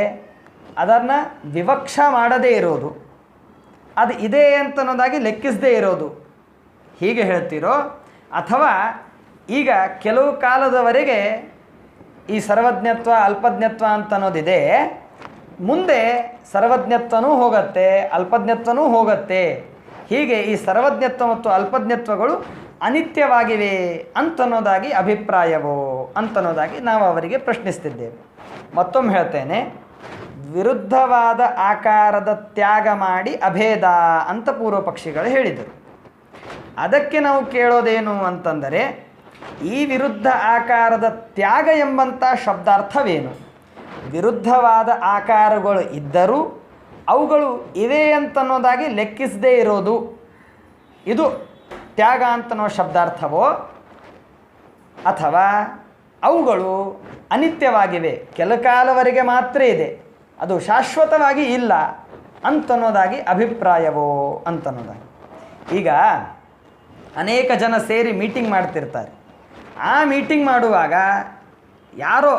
A: ಅದನ್ನು ವಿವಕ್ಷ ಮಾಡದೇ ಇರೋದು, ಅದು ಇದೆ ಅಂತನ್ನೋದಾಗಿ ಲೆಕ್ಕಿಸದೇ ಇರೋದು, ಹೀಗೆ ಹೇಳ್ತೀರೋ? ಅಥವಾ ಈಗ ಕೆಲವು ಕಾಲದವರೆಗೆ ಈ ಸರ್ವಜ್ಞತ್ವ ಅಲ್ಪಜ್ಞತ್ವ ಅಂತನ್ನೋದಿದೆ, ಮುಂದೆ ಸರ್ವಜ್ಞತ್ವನೂ ಹೋಗುತ್ತೆ, ಅಲ್ಪಜ್ಞತ್ವನೂ ಹೋಗುತ್ತೆ, ಹೀಗೆ ಈ ಸರ್ವಜ್ಞತ್ವ ಮತ್ತು ಅಲ್ಪಜ್ಞತ್ವಗಳು ಅನಿತ್ಯವಾಗಿವೆ ಅಂತನ್ನೋದಾಗಿ ಅಭಿಪ್ರಾಯವೋ ಅಂತನ್ನೋದಾಗಿ ನಾವು ಅವರಿಗೆ ಪ್ರಶ್ನಿಸ್ತಿದ್ದೇವೆ. ಮತ್ತೊಮ್ಮೆ ಹೇಳ್ತೇನೆ, ವಿರುದ್ಧವಾದ ಆಕಾರದ ತ್ಯಾಗ ಮಾಡಿ ಅಭೇದ ಅಂತ ಪೂರ್ವ ಪಕ್ಷಿಗಳು ಹೇಳಿದರು. ಅದಕ್ಕೆ ನಾವು ಕೇಳೋದೇನು ಅಂತಂದರೆ, ಈ ವಿರುದ್ಧ ಆಕಾರದ ತ್ಯಾಗ ಎಂಬಂಥ ಶಬ್ದಾರ್ಥವೇನು? ವಿರುದ್ಧವಾದ ಆಕಾರಗಳು ಇದ್ದರೂ ಅವುಗಳು ಇವೆ ಅಂತನ್ನೋದಾಗಿ ಲೆಕ್ಕಿಸದೇ ಇರೋದು, ಇದು ತ್ಯಾಗ ಅಂತನೋ ಶಬ್ದಾರ್ಥವೋ, ಅಥವಾ ಅವುಗಳು ಅನಿತ್ಯವಾಗಿವೆ, ಕೆಲ ಕಾಲವರೆಗೆ ಮಾತ್ರ ಇದೆ, ಅದು ಶಾಶ್ವತವಾಗಿ ಇಲ್ಲ ಅಂತನ್ನೋದಾಗಿ ಅಭಿಪ್ರಾಯವೋ ಅಂತನ್ನೋದಾಗಿ. ಈಗ ಅನೇಕ ಜನ ಸೇರಿ ಮೀಟಿಂಗ್ ಮಾಡ್ತಿರ್ತಾರೆ. ಆ ಮೀಟಿಂಗ್ ಮಾಡುವಾಗ ಯಾರೋ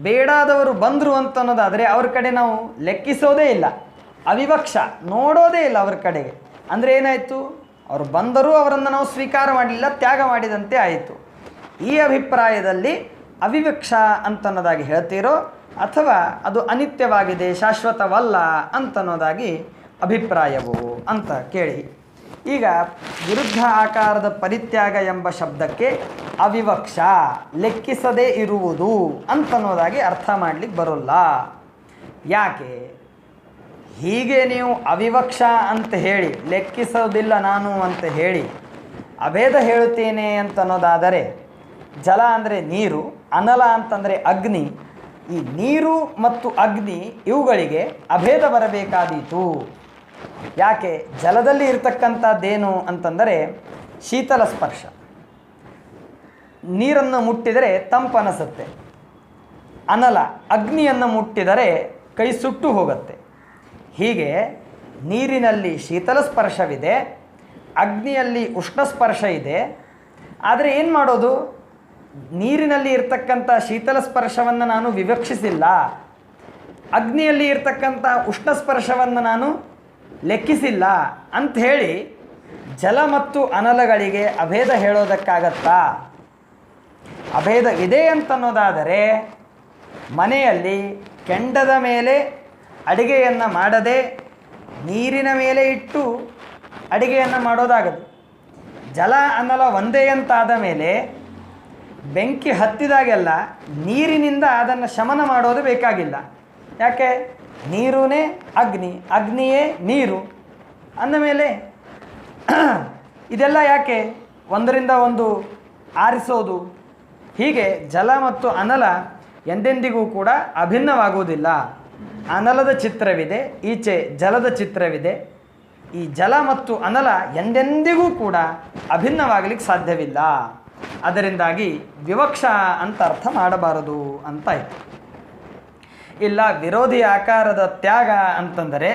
A: ಬೇಡಾದವರು ಬಂದರು ಅಂತ ಅನ್ನೋದಾದರೆ ಅವ್ರ ಕಡೆ ನಾವು ಲೆಕ್ಕಿಸೋದೇ ಇಲ್ಲ, ಅವಿವಕ್ಷ, ನೋಡೋದೇ ಇಲ್ಲ ಅವ್ರ ಕಡೆಗೆ. ಅಂದರೆ ಏನಾಯಿತು, ಅವರು ಬಂದರೂ ಅವರನ್ನು ನಾವು ಸ್ವೀಕಾರ ಮಾಡಲಿಲ್ಲ, ತ್ಯಾಗ ಮಾಡಿದಂತೆ ಆಯಿತು. ಈ ಅಭಿಪ್ರಾಯದಲ್ಲಿ ಅವಿವಕ್ಷ ಅಂತನ್ನೋದಾಗಿ ಹೇಳ್ತೀರೋ ಅಥವಾ ಅದು ಅನಿತ್ಯವಾಗಿದೆ, ಶಾಶ್ವತವಲ್ಲ ಅಂತನ್ನೋದಾಗಿ ಅಭಿಪ್ರಾಯವು ಅಂತ ಕೇಳಿ. ಈಗ ವಿರುದ್ಧ ಆಕಾರದ ಪರಿತ್ಯಾಗ ಎಂಬ ಶಬ್ದಕ್ಕೆ ಅವಿವಕ್ಷ, ಲೆಕ್ಕಿಸದೇ ಇರುವುದು ಅಂತನ್ನೋದಾಗಿ ಅರ್ಥ ಮಾಡಲಿಕ್ಕೆ ಬರೋಲ್ಲ. ಯಾಕೆ? ಹೀಗೆ ನೀವು ಅವಿವಕ್ಷ ಅಂತ ಹೇಳಿ, ಲೆಕ್ಕಿಸೋದಿಲ್ಲ ನಾನು ಅಂತ ಹೇಳಿ ಅಭೇದ ಹೇಳುತ್ತೇನೆ ಅಂತನ್ನೋದಾದರೆ, ಜಲ ಅಂದರೆ ನೀರು, ಅನಲ ಅಂತಂದರೆ ಅಗ್ನಿ. ಈ ನೀರು ಮತ್ತು ಅಗ್ನಿ ಇವುಗಳಿಗೆ ಅಭೇದ ಬರಬೇಕಾದೀತು. ಯಾಕೆ? ಜಲದಲ್ಲಿ ಇರತಕ್ಕಂಥದ್ದೇನು ಅಂತಂದರೆ ಶೀತಲ ಸ್ಪರ್ಶ, ನೀರನ್ನು ಮುಟ್ಟಿದರೆ ತಂಪನಿಸುತ್ತೆ. ಅನಲ, ಅಗ್ನಿಯನ್ನು ಮುಟ್ಟಿದರೆ ಕೈ ಸುಟ್ಟು ಹೋಗುತ್ತೆ. ಹೀಗೆ ನೀರಿನಲ್ಲಿ ಶೀತಲ ಸ್ಪರ್ಶವಿದೆ, ಅಗ್ನಿಯಲ್ಲಿ ಉಷ್ಣ ಸ್ಪರ್ಶ ಇದೆ. ಆದರೆ ಏನು ಮಾಡೋದು? ನೀರಿನಲ್ಲಿ ಇರ್ತಕ್ಕಂಥ ಶೀತಲ ಸ್ಪರ್ಶವನ್ನು ನಾನು ವಿವಕ್ಷಿಸಿಲ್ಲ, ಅಗ್ನಿಯಲ್ಲಿ ಇರ್ತಕ್ಕಂಥ ಉಷ್ಣ ಸ್ಪರ್ಶವನ್ನು ನಾನು ಲೆಕ್ಕಿಸಿಲ್ಲ ಅಂಥೇಳಿ ಜಲ ಮತ್ತು ಅನಲಗಳಿಗೆ ಅಭೇದ ಹೇಳೋದಕ್ಕಾಗತ್ತಾ? ಅಭೇದವಿದೆ ಅಂತನ್ನೋದಾದರೆ ಮನೆಯಲ್ಲಿ ಕೆಂಡದ ಮೇಲೆ ಅಡಿಗೆಯನ್ನು ಮಾಡದೆ ನೀರಿನ ಮೇಲೆ ಇಟ್ಟು ಅಡಿಗೆಯನ್ನು ಮಾಡೋದಾಗದು. ಜಲ ಅನಲ ಒಂದೇ ಅಂತಾದ ಮೇಲೆ ಬೆಂಕಿ ಹತ್ತಿದಾಗೆಲ್ಲ ನೀರಿನಿಂದ ಅದನ್ನು ಶಮನ ಮಾಡೋದು ಬೇಕಾಗಿಲ್ಲ. ಯಾಕೆ? ನೀರುನೇ ಅಗ್ನಿ, ಅಗ್ನಿಯೇ ನೀರು ಅಂದಮೇಲೆ ಇದೆಲ್ಲ ಯಾಕೆ ಒಂದರಿಂದ ಒಂದು ಆರಿಸೋದು? ಹೀಗೆ ಜಲ ಮತ್ತು ಅನಲ ಎಂದೆಂದಿಗೂ ಕೂಡ ಅಭಿನ್ನವಾಗುವುದಿಲ್ಲ. ಅನಲದ ಚಿತ್ರವಿದೆ, ಈಚೆ ಜಲದ ಚಿತ್ರವಿದೆ. ಈ ಜಲ ಮತ್ತು ಅನಲ ಎಂದೆಂದಿಗೂ ಕೂಡ ಅಭಿನ್ನವಾಗಲಿಕ್ಕೆ ಸಾಧ್ಯವಿಲ್ಲ. ಅದರಿಂದಾಗಿ ವಿವಕ್ಷ ಅಂತ ಅರ್ಥ ಮಾಡಬಾರದು ಅಂತಾಯಿತು. ಇಲ್ಲ ವಿರೋಧಿ ಆಕಾರದ ತ್ಯಾಗ ಅಂತಂದರೆ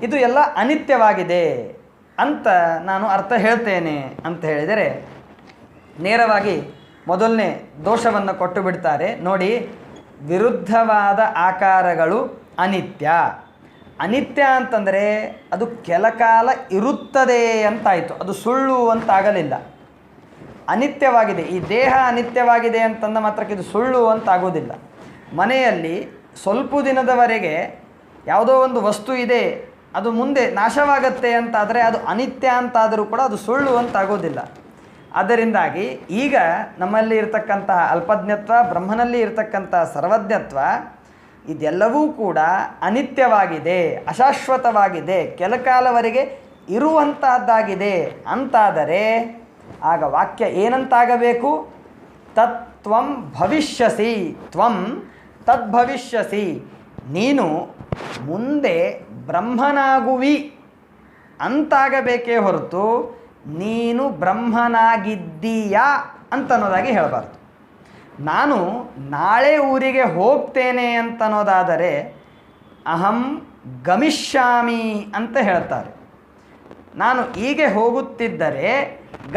A: ಇದು ಎಲ್ಲ ಅನಿತ್ಯವಾಗಿದೆ ಅಂತ ನಾನು ಅರ್ಥ ಹೇಳ್ತೇನೆ ಅಂತ ಹೇಳಿದರೆ ನೇರವಾಗಿ ಮೊದಲನೇ ದೋಷವನ್ನು ಕೊಟ್ಟು ಬಿಡ್ತಾರೆ. ನೋಡಿ, ವಿರುದ್ಧವಾದ ಆಕಾರಗಳು ಅನಿತ್ಯ. ಅನಿತ್ಯ ಅಂತಂದರೆ ಅದು ಕೆಲಕಾಲ ಇರುತ್ತದೆ ಅಂತಾಯಿತು, ಅದು ಸುಳ್ಳು ಅಂತಾಗಲಿಲ್ಲ. ಅನಿತ್ಯವಾಗಿದೆ, ಈ ದೇಹ ಅನಿತ್ಯವಾಗಿದೆ ಅಂತಂದ ಮಾತ್ರಕ್ಕೆ ಇದು ಸುಳ್ಳು ಅಂತಾಗೋದಿಲ್ಲ. ಮನೆಯಲ್ಲಿ ಸ್ವಲ್ಪ ದಿನದವರೆಗೆ ಯಾವುದೋ ಒಂದು ವಸ್ತು ಇದೆ, ಅದು ಮುಂದೆ ನಾಶವಾಗತ್ತೆ ಅಂತಾದರೆ ಅದು ಅನಿತ್ಯ ಅಂತಾದರೂ ಕೂಡ ಅದು ಸುಳ್ಳು ಅಂತಾಗೋದಿಲ್ಲ. ಅದರಿಂದಾಗಿ ಈಗ ನಮ್ಮಲ್ಲಿ ಇರತಕ್ಕಂತಹ ಅಲ್ಪಜ್ಞತ್ವ, ಬ್ರಹ್ಮನಲ್ಲಿ ಇರತಕ್ಕಂಥ ಸರ್ವಜ್ಞತ್ವ ಇದೆಲ್ಲವೂ ಕೂಡ ಅನಿತ್ಯವಾಗಿದೆ, ಅಶಾಶ್ವತವಾಗಿದೆ, ಕೆಲಕಾಲವರೆಗೆ ಇರುವಂತಹದ್ದಾಗಿದೆ ಅಂತಾದರೆ ಆಗ ವಾಕ್ಯ ಏನಂತಾಗಬೇಕು? ತತ್ವಂ ಭವಿಷ್ಯಸಿ, ತ್ವಂ ತದ್ಭವಿಷ್ಯಸಿ, ನೀನು ಮುಂದೆ ಬ್ರಹ್ಮನಾಗುವಿ ಅಂತಾಗಬೇಕೇ ಹೊರತು ನೀನು ಬ್ರಹ್ಮನಾಗಿದ್ದೀಯಾ ಅಂತನ್ನೋದಾಗಿ ಹೇಳಬಾರ್ದು. ನಾನು ನಾಳೆ ಊರಿಗೆ ಹೋಗ್ತೇನೆ ಅಂತನ್ನೋದಾದರೆ ಅಹಂ ಗಮಿಷ್ಯಾಮಿ ಅಂತ ಹೇಳ್ತಾರೆ. ನಾನು ಹೀಗೆ ಹೋಗುತ್ತಿದ್ದರೆ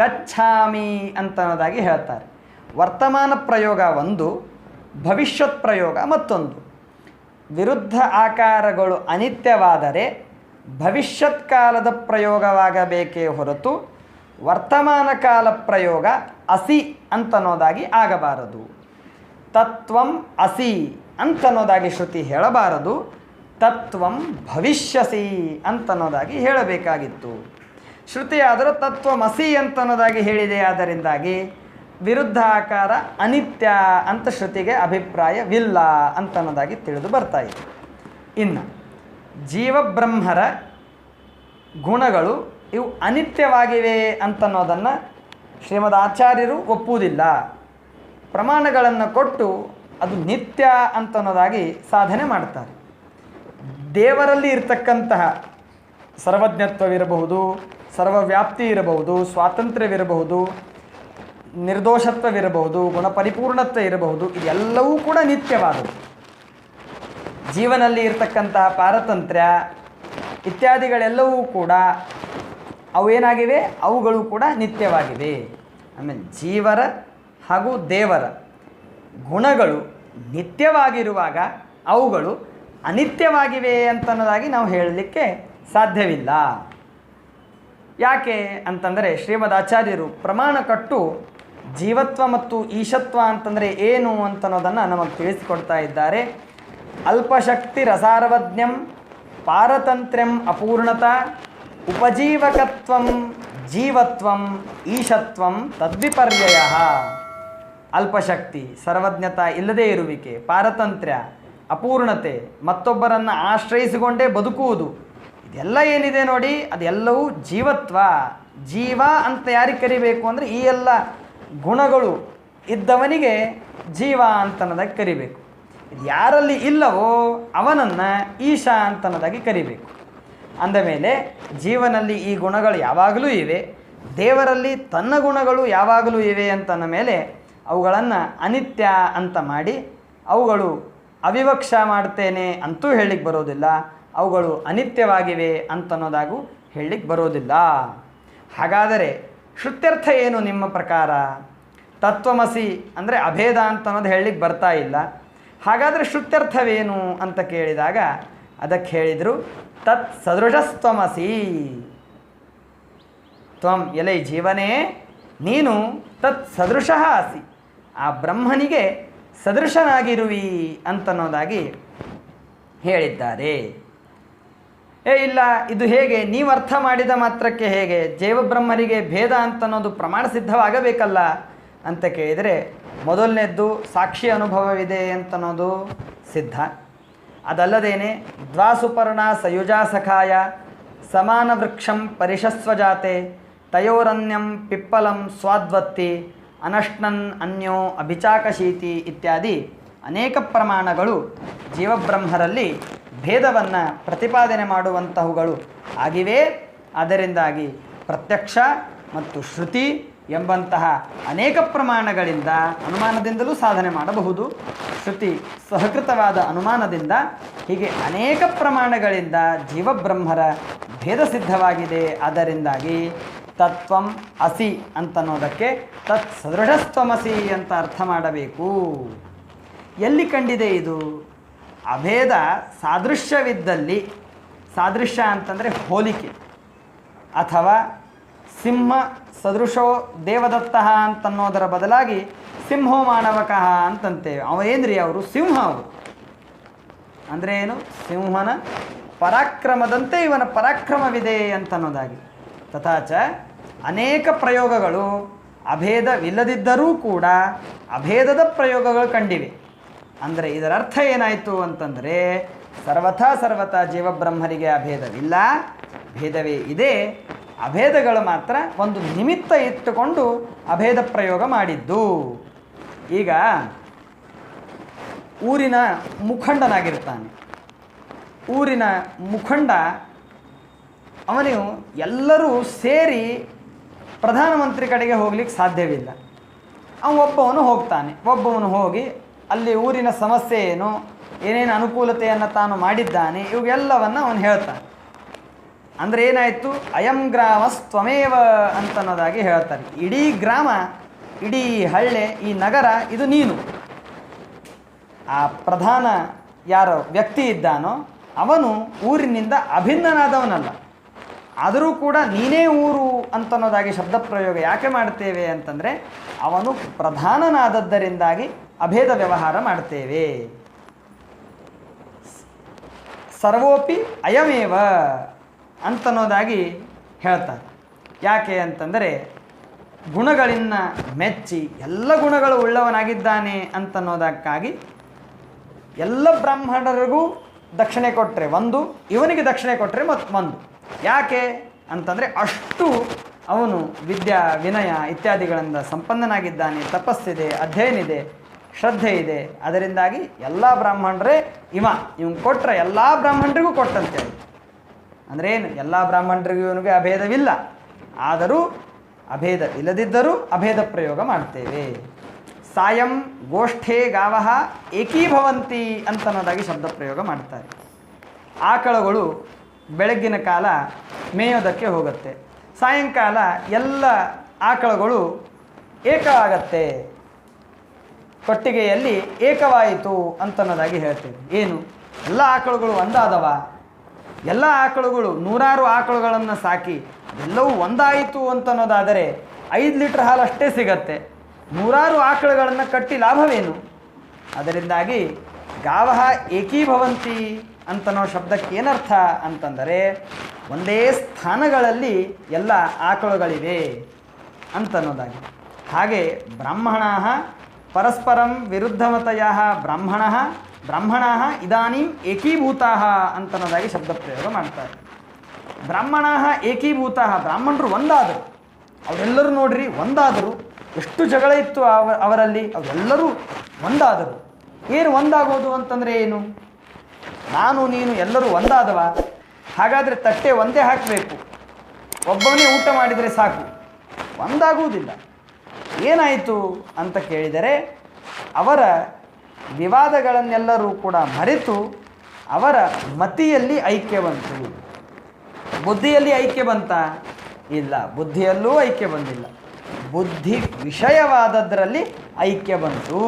A: ಗಚ್ಛಾಮಿ ಅಂತನ್ನೋದಾಗಿ ಹೇಳ್ತಾರೆ. ವರ್ತಮಾನ ಪ್ರಯೋಗ ಒಂದು, ಭವಿಷ್ಯತ್ ಪ್ರಯೋಗ ಮತ್ತೊಂದು. ವಿರುದ್ಧ ಆಕಾರಗಳು ಅನಿತ್ಯವಾದರೆ ಭವಿಷ್ಯತ್ ಕಾಲದ ಪ್ರಯೋಗವಾಗಬೇಕೇ ಹೊರತು ವರ್ತಮಾನ ಕಾಲ ಪ್ರಯೋಗ ಅಸಿ ಅಂತನ್ನೋದಾಗಿ ಆಗಬಾರದು. ತತ್ವಂ ಅಸಿ ಅಂತನ್ನೋದಾಗಿ ಶ್ರುತಿ ಹೇಳಬಾರದು, ತತ್ವಂ ಭವಿಷ್ಯಸಿ ಅಂತನ್ನೋದಾಗಿ ಹೇಳಬೇಕಾಗಿತ್ತು. ಶ್ರುತಿ ಆದರೂ ತತ್ವಮಸಿ ಅಂತನ್ನೋದಾಗಿ ಹೇಳಿದೆ. ಆದ್ದರಿಂದಾಗಿ ವಿರುದ್ಧ ಆಕಾರ ಅನಿತ್ಯ ಅಂತ ಶ್ರುತಿಗೆ ಅಭಿಪ್ರಾಯವಿಲ್ಲ ಅಂತನ್ನೋದಾಗಿ ತಿಳಿದು ಬರ್ತಾ ಇದೆ. ಇನ್ನು ಜೀವಬ್ರಹ್ಮರ ಗುಣಗಳು ಇವು ಅನಿತ್ಯವಾಗಿವೆ ಅಂತನ್ನೋದನ್ನು ಶ್ರೀಮದ್ ಆಚಾರ್ಯರು ಒಪ್ಪುವುದಿಲ್ಲ. ಪ್ರಮಾಣಗಳನ್ನು ಕೊಟ್ಟು ಅದು ನಿತ್ಯ ಅಂತನ್ನೋದಾಗಿ ಸಾಧನೆ ಮಾಡ್ತಾರೆ. ದೇವರಲ್ಲಿ ಇರತಕ್ಕಂತಹ ಸರ್ವಜ್ಞತ್ವವಿರಬಹುದು, ಸರ್ವವ್ಯಾಪ್ತಿ ಇರಬಹುದು, ಸ್ವಾತಂತ್ರ್ಯವಿರಬಹುದು, ನಿರ್ದೋಷತ್ವವಿರಬಹುದು, ಗುಣಪರಿಪೂರ್ಣತ್ವ ಇರಬಹುದು. ಇದೆಲ್ಲವೂ ಕೂಡ ನಿತ್ಯವಾದದ್ದು. ಜೀವನಲ್ಲಿ ಇರತಕ್ಕಂತಹ ಪಾರತಂತ್ರ್ಯ ಇತ್ಯಾದಿಗಳೆಲ್ಲವೂ ಕೂಡ ಅವೇನಾಗಿವೆ? ಅವುಗಳು ಕೂಡ ನಿತ್ಯವಾಗಿವೆ. ಆಮೇಲೆ ಜೀವರ ಹಾಗೂ ದೇವರ ಗುಣಗಳು ನಿತ್ಯವಾಗಿರುವಾಗ ಅವುಗಳು ಅನಿತ್ಯವಾಗಿವೆ ಅಂತನ್ನೋದಾಗಿ ನಾವು ಹೇಳಲಿಕ್ಕೆ ಸಾಧ್ಯವಿಲ್ಲ. ಯಾಕೆ ಅಂತಂದರೆ ಶ್ರೀಮದ್ ಆಚಾರ್ಯರು ಪ್ರಮಾಣ ಕಟ್ಟು ಜೀವತ್ವ ಮತ್ತು ಈಶತ್ವ ಅಂತಂದರೆ ಏನು ಅಂತನ್ನೋದನ್ನು ನಮಗೆ ತಿಳಿಸಿಕೊಡ್ತಾ ಇದ್ದಾರೆ. ಅಲ್ಪಶಕ್ತಿ ರಸಾರ್ವಜ್ಞಂ ಪಾರತಂತ್ರ್ಯಂ ಅಪೂರ್ಣತಾ ಉಪಜೀವಕತ್ವಂ ಜೀವತ್ವಂ ಈಶತ್ವಂ ತದ್ವಿಪರ್ಯಯ. ಅಲ್ಪಶಕ್ತಿ, ಸರ್ವಜ್ಞತಾ ಇಲ್ಲದೇ ಇರುವಿಕೆ, ಪಾರತಂತ್ರ್ಯ, ಅಪೂರ್ಣತೆ, ಮತ್ತೊಬ್ಬರನ್ನು ಆಶ್ರಯಿಸಿಕೊಂಡೇ ಬದುಕುವುದು, ಇದೆಲ್ಲ ಏನಿದೆ ನೋಡಿ ಅದೆಲ್ಲವೂ ಜೀವತ್ವ. ಜೀವ ಅಂತ ಯಾರಿಗೆ ಕರಿಬೇಕು ಅಂದರೆ ಈ ಎಲ್ಲ ಗುಣಗಳು ಇದ್ದವನಿಗೆ ಜೀವ ಅಂತನ್ನೋದಾಗಿ ಕರಿಬೇಕು. ಇದು ಯಾರಲ್ಲಿ ಇಲ್ಲವೋ ಅವನನ್ನು ಈಶಾ ಅಂತನ್ನೋದಾಗಿ ಕರಿಬೇಕು. ಅಂದಮೇಲೆ ಜೀವನಲ್ಲಿ ಈ ಗುಣಗಳು ಯಾವಾಗಲೂ ಇವೆ, ದೇವರಲ್ಲಿ ತನ್ನ ಗುಣಗಳು ಯಾವಾಗಲೂ ಇವೆ ಅಂತಂದ ಮೇಲೆ ಅವುಗಳನ್ನು ಅನಿತ್ಯ ಅಂತ ಮಾಡಿ ಅವುಗಳು ಅವಿವಕ್ಷ ಮಾಡ್ತೇನೆ ಅಂತೂ ಹೇಳಲಿಕ್ಕೆ ಬರೋದಿಲ್ಲ, ಅವುಗಳು ಅನಿತ್ಯವಾಗಿವೆ ಅಂತನ್ನೋದಾಗೂ ಹೇಳಲಿಕ್ಕೆ ಬರೋದಿಲ್ಲ. ಹಾಗಾದರೆ ಶ್ರುತ್ಯರ್ಥ ಏನು ನಿಮ್ಮ ಪ್ರಕಾರ? ತತ್ವಮಸಿ ಅಂದರೆ ಅಭೇದ ಅಂತನ್ನೋದು ಹೇಳಲಿಕ್ಕೆ ಬರ್ತಾ ಇಲ್ಲ. ಹಾಗಾದರೆ ಶ್ರುತ್ಯರ್ಥವೇನು ಅಂತ ಕೇಳಿದಾಗ ಅದಕ್ಕೆ ಹೇಳಿದರು ತತ್ ಸದೃಶಸ್ತ್ವಮಸಿ. ತ್ವಂ ಎಲೈ ಜೀವನೇ ನೀನು ತತ್ ಸದೃಶಃ ಅಸಿ, ಆ ಬ್ರಹ್ಮನಿಗೆ ಸದೃಶನಾಗಿರುವಿ ಅಂತನ್ನೋದಾಗಿ ಹೇಳಿದ್ದಾರೆ. ಇಲ್ಲ, ಇದು ಹೇಗೆ? ನೀವು ಅರ್ಥ ಮಾಡಿದ ಮಾತ್ರಕ್ಕೆ ಹೇಗೆ ಜೀವಬ್ರಹ್ಮರಿಗೆ ಭೇದ ಅಂತನ್ನೋದು ಪ್ರಮಾಣ ಸಿದ್ಧವಾಗಬೇಕಲ್ಲ ಅಂತ ಕೇಳಿದರೆ, ಮೊದಲನೇದ್ದು ಸಾಕ್ಷಿ ಅನುಭವವಿದೆ ಅಂತನ್ನೋದು ಸಿದ್ಧ. ಅದಲ್ಲದೇನೆ ದ್ವಾಸುಪರ್ಣ ಸಯುಜಾ ಸಖಾಯ ಸಮಾನ ವೃಕ್ಷಂ ಪರಿಶಸ್ವಜಾತೆ ತಯೋರನ್ಯಂ ಪಿಪ್ಪಲಂ ಸ್ವಾದ್ವತ್ತಿ ಅನಶ್ನನ್ ಅನ್ಯೋ ಅಭಿಚಾಕಶೀತಿ ಇತ್ಯಾದಿ ಅನೇಕ ಪ್ರಮಾಣಗಳು ಜೀವಬ್ರಹ್ಮರಲ್ಲಿ ಭೇದವನ್ನು ಪ್ರತಿಪಾದನೆ ಮಾಡುವಂತಹವುಗಳು ಆಗಿವೆ. ಅದರಿಂದಾಗಿ ಪ್ರತ್ಯಕ್ಷ ಮತ್ತು ಶ್ರುತಿ ಎಂಬಂತಹ ಅನೇಕ ಪ್ರಮಾಣಗಳಿಂದ ಅನುಮಾನದಿಂದಲೂ ಸಾಧನೆ ಮಾಡಬಹುದು. ಶ್ರುತಿ ಸಹಕೃತವಾದ ಅನುಮಾನದಿಂದ ಹೀಗೆ ಅನೇಕ ಪ್ರಮಾಣಗಳಿಂದ ಜೀವಬ್ರಹ್ಮರ ಭೇದ ಸಿದ್ಧವಾಗಿದೆ. ಅದರಿಂದಾಗಿ ತತ್ವಂ ಅಸಿ ಅಂತನ್ನೋದಕ್ಕೆ ತತ್ ಸದೃಢಸ್ತ್ವಮಸಿ ಅಂತ ಅರ್ಥ ಮಾಡಬೇಕು. ಎಲ್ಲಿ ಕಂಡಿದೆ ಇದು? ಅಭೇದ ಸಾದೃಶ್ಯವಿದ್ದಲ್ಲಿ, ಸಾದೃಶ್ಯ ಅಂತಂದರೆ ಹೋಲಿಕೆ, ಅಥವಾ ಸಿಂಹ ಸದೃಶೋ ದೇವದತ್ತಃ ಅಂತನ್ನೋದರ ಬದಲಾಗಿ ಸಿಂಹೋ ಮಾನವಕಃ ಅಂತಂತೇವೆ. ಅವೇನ್ರಿ ಅವರು ಸಿಂಹ, ಅವರು ಅಂದರೆ ಏನು? ಸಿಂಹನ ಪರಾಕ್ರಮದಂತೆ ಇವನ ಪರಾಕ್ರಮವಿದೆ ಅಂತನ್ನೋದಾಗಿ. ತಥಾಚ ಅನೇಕ ಪ್ರಯೋಗಗಳು ಅಭೇದವಿಲ್ಲದಿದ್ದರೂ ಕೂಡ ಅಭೇದದ ಪ್ರಯೋಗಗಳು ಕಂಡಿವೆ. ಅಂದರೆ ಇದರ ಅರ್ಥ ಏನಾಯಿತು ಅಂತಂದರೆ ಸರ್ವಥಾ ಜೀವಬ್ರಹ್ಮರಿಗೆ ಅಭೇದವಿಲ್ಲ, ಭೇದವೇ ಇದೆ. ಅಭೇದಗಳು ಮಾತ್ರ ಒಂದು ನಿಮಿತ್ತ ಇಟ್ಟುಕೊಂಡು ಅಭೇದ ಪ್ರಯೋಗ ಮಾಡಿದ್ದು. ಈಗ ಊರಿನ ಮುಖಂಡನಾಗಿರ್ತಾನೆ. ಊರಿನ ಮುಖಂಡ ಅವನು ಎಲ್ಲರೂ ಸೇರಿ ಪ್ರಧಾನಮಂತ್ರಿ ಕಡೆಗೆ ಹೋಗ್ಲಿಕ್ಕೆ ಸಾಧ್ಯವಿಲ್ಲ. ಒಬ್ಬವನು ಹೋಗ್ತಾನೆ. ಒಬ್ಬವನು ಹೋಗಿ ಅಲ್ಲಿ ಊರಿನ ಸಮಸ್ಯೆ ಏನು, ಏನೇನು ಅನುಕೂಲತೆಯನ್ನು ತಾನು ಮಾಡಿದ್ದಾನೆ, ಇವೆಲ್ಲವನ್ನು ಅವನು ಹೇಳ್ತಾನೆ. ಅಂದರೆ ಏನಾಯಿತು? ಅಯಂ ಗ್ರಾಮಸ್ತ್ವಮೇವ ಅಂತನ್ನೋದಾಗಿ ಹೇಳ್ತಾರೆ. ಇಡೀ ಗ್ರಾಮ, ಇಡೀ ಹಳ್ಳಿ, ಈ ನಗರ ಇದು ನೀನು. ಆ ಪ್ರಧಾನ ಯಾರೋ ವ್ಯಕ್ತಿ ಇದ್ದಾನೋ ಅವನು ಊರಿನಿಂದ ಅಭಿನ್ನನಾದವನಲ್ಲ. ಆದರೂ ಕೂಡ ನೀನೇ ಊರು ಅಂತನ್ನೋದಾಗಿ ಶಬ್ದ ಪ್ರಯೋಗ ಯಾಕೆ ಮಾಡ್ತೇವೆ ಅಂತಂದರೆ ಅವನು ಪ್ರಧಾನನಾದದ್ದರಿಂದಾಗಿ ಅಭೇದ ವ್ಯವಹಾರ ಮಾಡ್ತೇವೆ. ಸರ್ವೋಪಿ ಅಯಮೇವ ಅಂತನ್ನೋದಾಗಿ ಹೇಳ್ತಾರೆ. ಯಾಕೆ ಅಂತಂದರೆ ಗುಣಗಳನ್ನು ಮೆಚ್ಚಿ ಎಲ್ಲ ಗುಣಗಳು ಉಳ್ಳವನಾಗಿದ್ದಾನೆ ಅಂತನ್ನೋದಕ್ಕಾಗಿ ಎಲ್ಲ ಬ್ರಾಹ್ಮಣರಿಗೂ ದಕ್ಷಿಣೆ ಕೊಟ್ಟರೆ ಒಂದು, ಇವನಿಗೆ ದಕ್ಷಿಣೆ ಕೊಟ್ಟರೆ ಒಂದು. ಯಾಕೆ ಅಂತಂದರೆ ಅಷ್ಟು ಅವನು ವಿದ್ಯಾ ವಿನಯ ಇತ್ಯಾದಿಗಳಿಂದ ಸಂಪನ್ನನಾಗಿದ್ದಾನೆ, ತಪಸ್ಸಿದೆ, ಅಧ್ಯಯನ ಇದೆ, ಶ್ರದ್ಧೆ ಇದೆ. ಅದರಿಂದಾಗಿ ಎಲ್ಲ ಬ್ರಾಹ್ಮಣರೇ ಇವನು ಕೊಟ್ಟರೆ ಎಲ್ಲ ಬ್ರಾಹ್ಮಣರಿಗೂ ಕೊಟ್ಟಂತೇಳಿ. ಅಂದರೆ ಏನು? ಎಲ್ಲ ಬ್ರಾಹ್ಮಣರಿಗೂ ಇವನಿಗೆ ಅಭೇದವಿಲ್ಲ, ಆದರೂ ಅಭೇದ ಇಲ್ಲದಿದ್ದರೂ ಅಭೇದ ಪ್ರಯೋಗ ಮಾಡ್ತೇವೆ. ಸಾಯಂ ಗೋಷ್ಠೇ ಗಾವಃ ಏಕೀಭವಂತಿ ಅಂತನ್ನೋದಾಗಿ ಶಬ್ದ ಪ್ರಯೋಗ ಮಾಡ್ತಾರೆ. ಆಕಳುಗಳು ಬೆಳಗ್ಗಿನ ಕಾಲ ಮೇಯೋದಕ್ಕೆ ಹೋಗುತ್ತೆ, ಸಾಯಂಕಾಲ ಎಲ್ಲ ಆಕಳುಗಳು ಏಕ ಆಗತ್ತೆ. ಕೊಟ್ಟಿಗೆಯಲ್ಲಿ ಏಕವಾಯಿತು ಅಂತನ್ನೋದಾಗಿ ಹೇಳ್ತೇವೆ. ಏನು ಎಲ್ಲ ಆಕಳುಗಳು ಒಂದಾದವ, ಎಲ್ಲ ಆಕಳುಗಳು ನೂರಾರು ಆಕಳುಗಳನ್ನು ಸಾಕಿ ಎಲ್ಲವೂ ಒಂದಾಯಿತು ಅಂತನ್ನೋದಾದರೆ 5 ಲೀಟ್ರ್ ಹಾಲು ಅಷ್ಟೇ ಸಿಗತ್ತೆ. ನೂರಾರು ಆಕಳುಗಳನ್ನು ಕಟ್ಟಿ ಲಾಭವೇನು? ಅದರಿಂದಾಗಿ ಗಾವಹ ಏಕೀಭವಂತಿ ಅಂತನೋ ಶಬ್ದಕ್ಕೆ ಏನರ್ಥ ಅಂತಂದರೆ ಒಂದೇ ಸ್ಥಾನಗಳಲ್ಲಿ ಎಲ್ಲ ಆಕಳುಗಳಿವೆ ಅಂತನ್ನೋದಾಗಿ. ಹಾಗೆ ಬ್ರಾಹ್ಮಣ ಪರಸ್ಪರಂ ವಿರುದ್ಧಮತಯ ಬ್ರಾಹ್ಮಣ ಇದಾನೀಂ ಏಕೀಭೂತಾ ಅಂತನ್ನೋದಾಗಿ ಶಬ್ದ ಪ್ರಯೋಗ ಮಾಡ್ತಾರೆ. ಬ್ರಾಹ್ಮಣ ಏಕೀಭೂತ, ಬ್ರಾಹ್ಮಣರು ಒಂದಾದರು, ಅವರೆಲ್ಲರೂ ನೋಡ್ರಿ ಒಂದಾದರು. ಎಷ್ಟು ಜಗಳ ಇತ್ತು ಅವರಲ್ಲಿ, ಅವರೆಲ್ಲರೂ ಒಂದಾದರು. ಏನು ಒಂದಾಗೋದು ಅಂತಂದರೆ ಏನು? ನಾನು ನೀನು ಎಲ್ಲರೂ ಒಂದಾದವ, ಹಾಗಾದರೆ ತಟ್ಟೆ ಒಂದೇ ಹಾಕಬೇಕು, ಒಬ್ಬನೇ ಊಟ ಮಾಡಿದರೆ ಸಾಕು, ಒಂದಾಗುವುದಿಲ್ಲ. ಏನಾಯಿತು ಅಂತ ಕೇಳಿದರೆ ಅವರ ವಿವಾದಗಳನ್ನೆಲ್ಲರೂ ಕೂಡ ಮರೆತು ಅವರ ಮತಿಯಲ್ಲಿ ಐಕ್ಯ ಬಂತು. ಬುದ್ಧಿಯಲ್ಲಿ ಐಕ್ಯ ಬಂತ? ಇಲ್ಲ, ಬುದ್ಧಿಯಲ್ಲೂ ಐಕ್ಯ ಬಂದಿಲ್ಲ. ಬುದ್ಧಿ ವಿಷಯವಾದದ್ದರಲ್ಲಿ ಐಕ್ಯ ಬಂತು.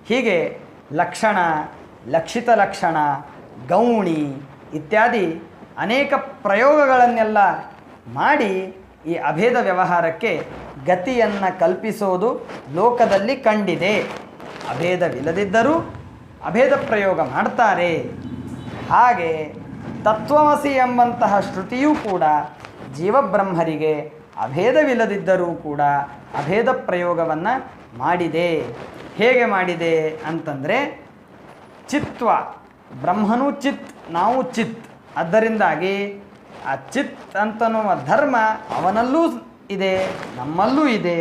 A: ಹೀಗೆ ಲಕ್ಷಣ, ಲಕ್ಷಿತ ಲಕ್ಷಣ, ಗೌಣಿ ಇತ್ಯಾದಿ ಅನೇಕ ಪ್ರಯೋಗಗಳನ್ನೆಲ್ಲ ಮಾಡಿ ಈ ಅಭೇದ ವ್ಯವಹಾರಕ್ಕೆ ಗತಿಯನ್ನು ಕಲ್ಪಿಸೋದು ಲೋಕದಲ್ಲಿ ಕಂಡಿದೆ. ಅಭೇದವಿಲ್ಲದಿದ್ದರೂ ಅಭೇದ ಪ್ರಯೋಗ ಮಾಡ್ತಾರೆ. ಹಾಗೆ ತತ್ವಮಸಿ ಎಂಬಂತಹ ಶ್ರುತಿಯೂ ಕೂಡ ಜೀವಬ್ರಹ್ಮರಿಗೆ ಅಭೇದವಿಲ್ಲದಿದ್ದರೂ ಕೂಡ ಅಭೇದ ಪ್ರಯೋಗವನ್ನು ಮಾಡಿದೆ. ಹೇಗೆ ಮಾಡಿದೆ ಅಂತಂದರೆ ಚಿತ್ವ, ಬ್ರಹ್ಮನೂ ಚಿತ್, ನಾವು ಚಿತ್. ಅದರಿಂದಾಗಿ ಆ ಚಿತ್ ಅಂತನ್ನುವ ಧರ್ಮ ಅವನಲ್ಲೂ ಇದೆ, ನಮ್ಮಲ್ಲೂ ಇದೆ.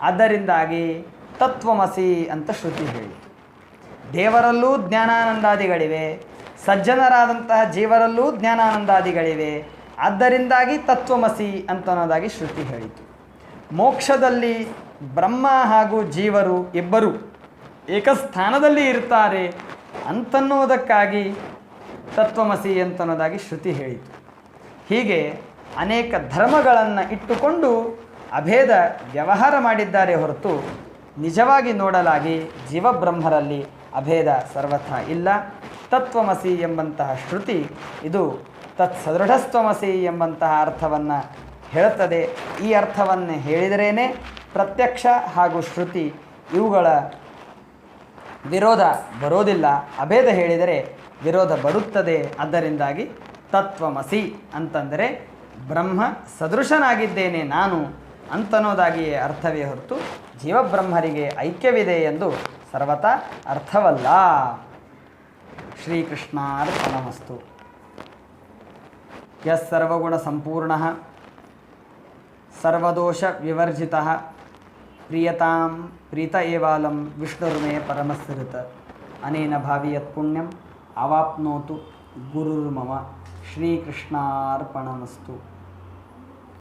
A: ಅದರಿಂದಾಗಿ ತತ್ವಮಸಿ ಅಂತ ಶ್ರುತಿ ಹೇಳಿ. ದೇವರಲ್ಲೂ ಜ್ಞಾನಾನಂದಾದಿಗಳಿವೆ, ಸಜ್ಜನರಾದಂತಹ ಜೀವರಲ್ಲೂ ಜ್ಞಾನಾನಂದಾದಿಗಳಿವೆ. ಆದ್ದರಿಂದಾಗಿ ತತ್ವಮಸಿ ಅಂತನ್ನೋದಾಗಿ ಶ್ರುತಿ ಹೇಳಿತು. ಮೋಕ್ಷದಲ್ಲಿ ಬ್ರಹ್ಮ ಹಾಗೂ ಜೀವರು ಇಬ್ಬರು ಏಕಸ್ಥಾನದಲ್ಲಿ ಇರ್ತಾರೆ ಅಂತನ್ನೋದಕ್ಕಾಗಿ ತತ್ವಮಸಿ ಅಂತನ್ನೋದಾಗಿ ಶ್ರುತಿ ಹೇಳಿತು. ಹೀಗೆ ಅನೇಕ ಧರ್ಮಗಳನ್ನು ಇಟ್ಟುಕೊಂಡು ಅಭೇದ ವ್ಯವಹಾರ ಮಾಡಿದ್ದಾರೆ ಹೊರತು ನಿಜವಾಗಿ ನೋಡಲಾಗಿ ಜೀವಬ್ರಹ್ಮರಲ್ಲಿ ಅಭೇದ ಸರ್ವಥಾ ಇಲ್ಲ. ತತ್ವಮಸಿ ಎಂಬಂತಹ ಶ್ರುತಿ ಇದು ತತ್ಸದೃಢಸ್ತ್ವಮಸಿ ಎಂಬಂತಹ ಅರ್ಥವನ್ನು ಹೇಳುತ್ತದೆ. ಈ ಅರ್ಥವನ್ನು ಹೇಳಿದರೇ ಪ್ರತ್ಯಕ್ಷ ಹಾಗೂ ಶ್ರುತಿ ಇವುಗಳ ವಿರೋಧ ಬರೋದಿಲ್ಲ. ಅಭೇದ ಹೇಳಿದರೆ ವಿರೋಧ ಬರುತ್ತದೆ. ಅದರಿಂದಾಗಿ ತತ್ವಮಸಿ ಅಂತಂದರೆ ಬ್ರಹ್ಮ ಸದೃಶನಾಗಿದ್ದೇನೆ ನಾನು ಅಂತನ್ನೋದಾಗಿಯೇ ಅರ್ಥವೇ ಹೊರತು ಜೀವಬ್ರಹ್ಮರಿಗೆ ಐಕ್ಯವಿದೆ ಎಂದು ಸರ್ವತಾ ಅರ್ಥವಲ್ಲ. ಶ್ರೀಕೃಷ್ಣಾರ್ಪಣಮಸ್ತು. ಯಸ್ ಸರ್ವಗುಣ ಸಂಪೂರ್ಣ ಸರ್ವದೋಷ ವಿವರ್ಜಿತ ಪ್ರಿಯತಾಂ ಪ್ರೀತ ಏವಾಲಂ ವಿಷ್ಣುರ್ಮೇ ಪರಮಸ್ಸೃತ ಅನೇನ ಭಾವಿ ಯತ್ ಪುಣ್ಯಂ ಅವಾಪ್ನೋತು ಗುರುರ್ಮಮ. ಶ್ರೀಕೃಷ್ಣಾರ್ಪಣಮಸ್ತು.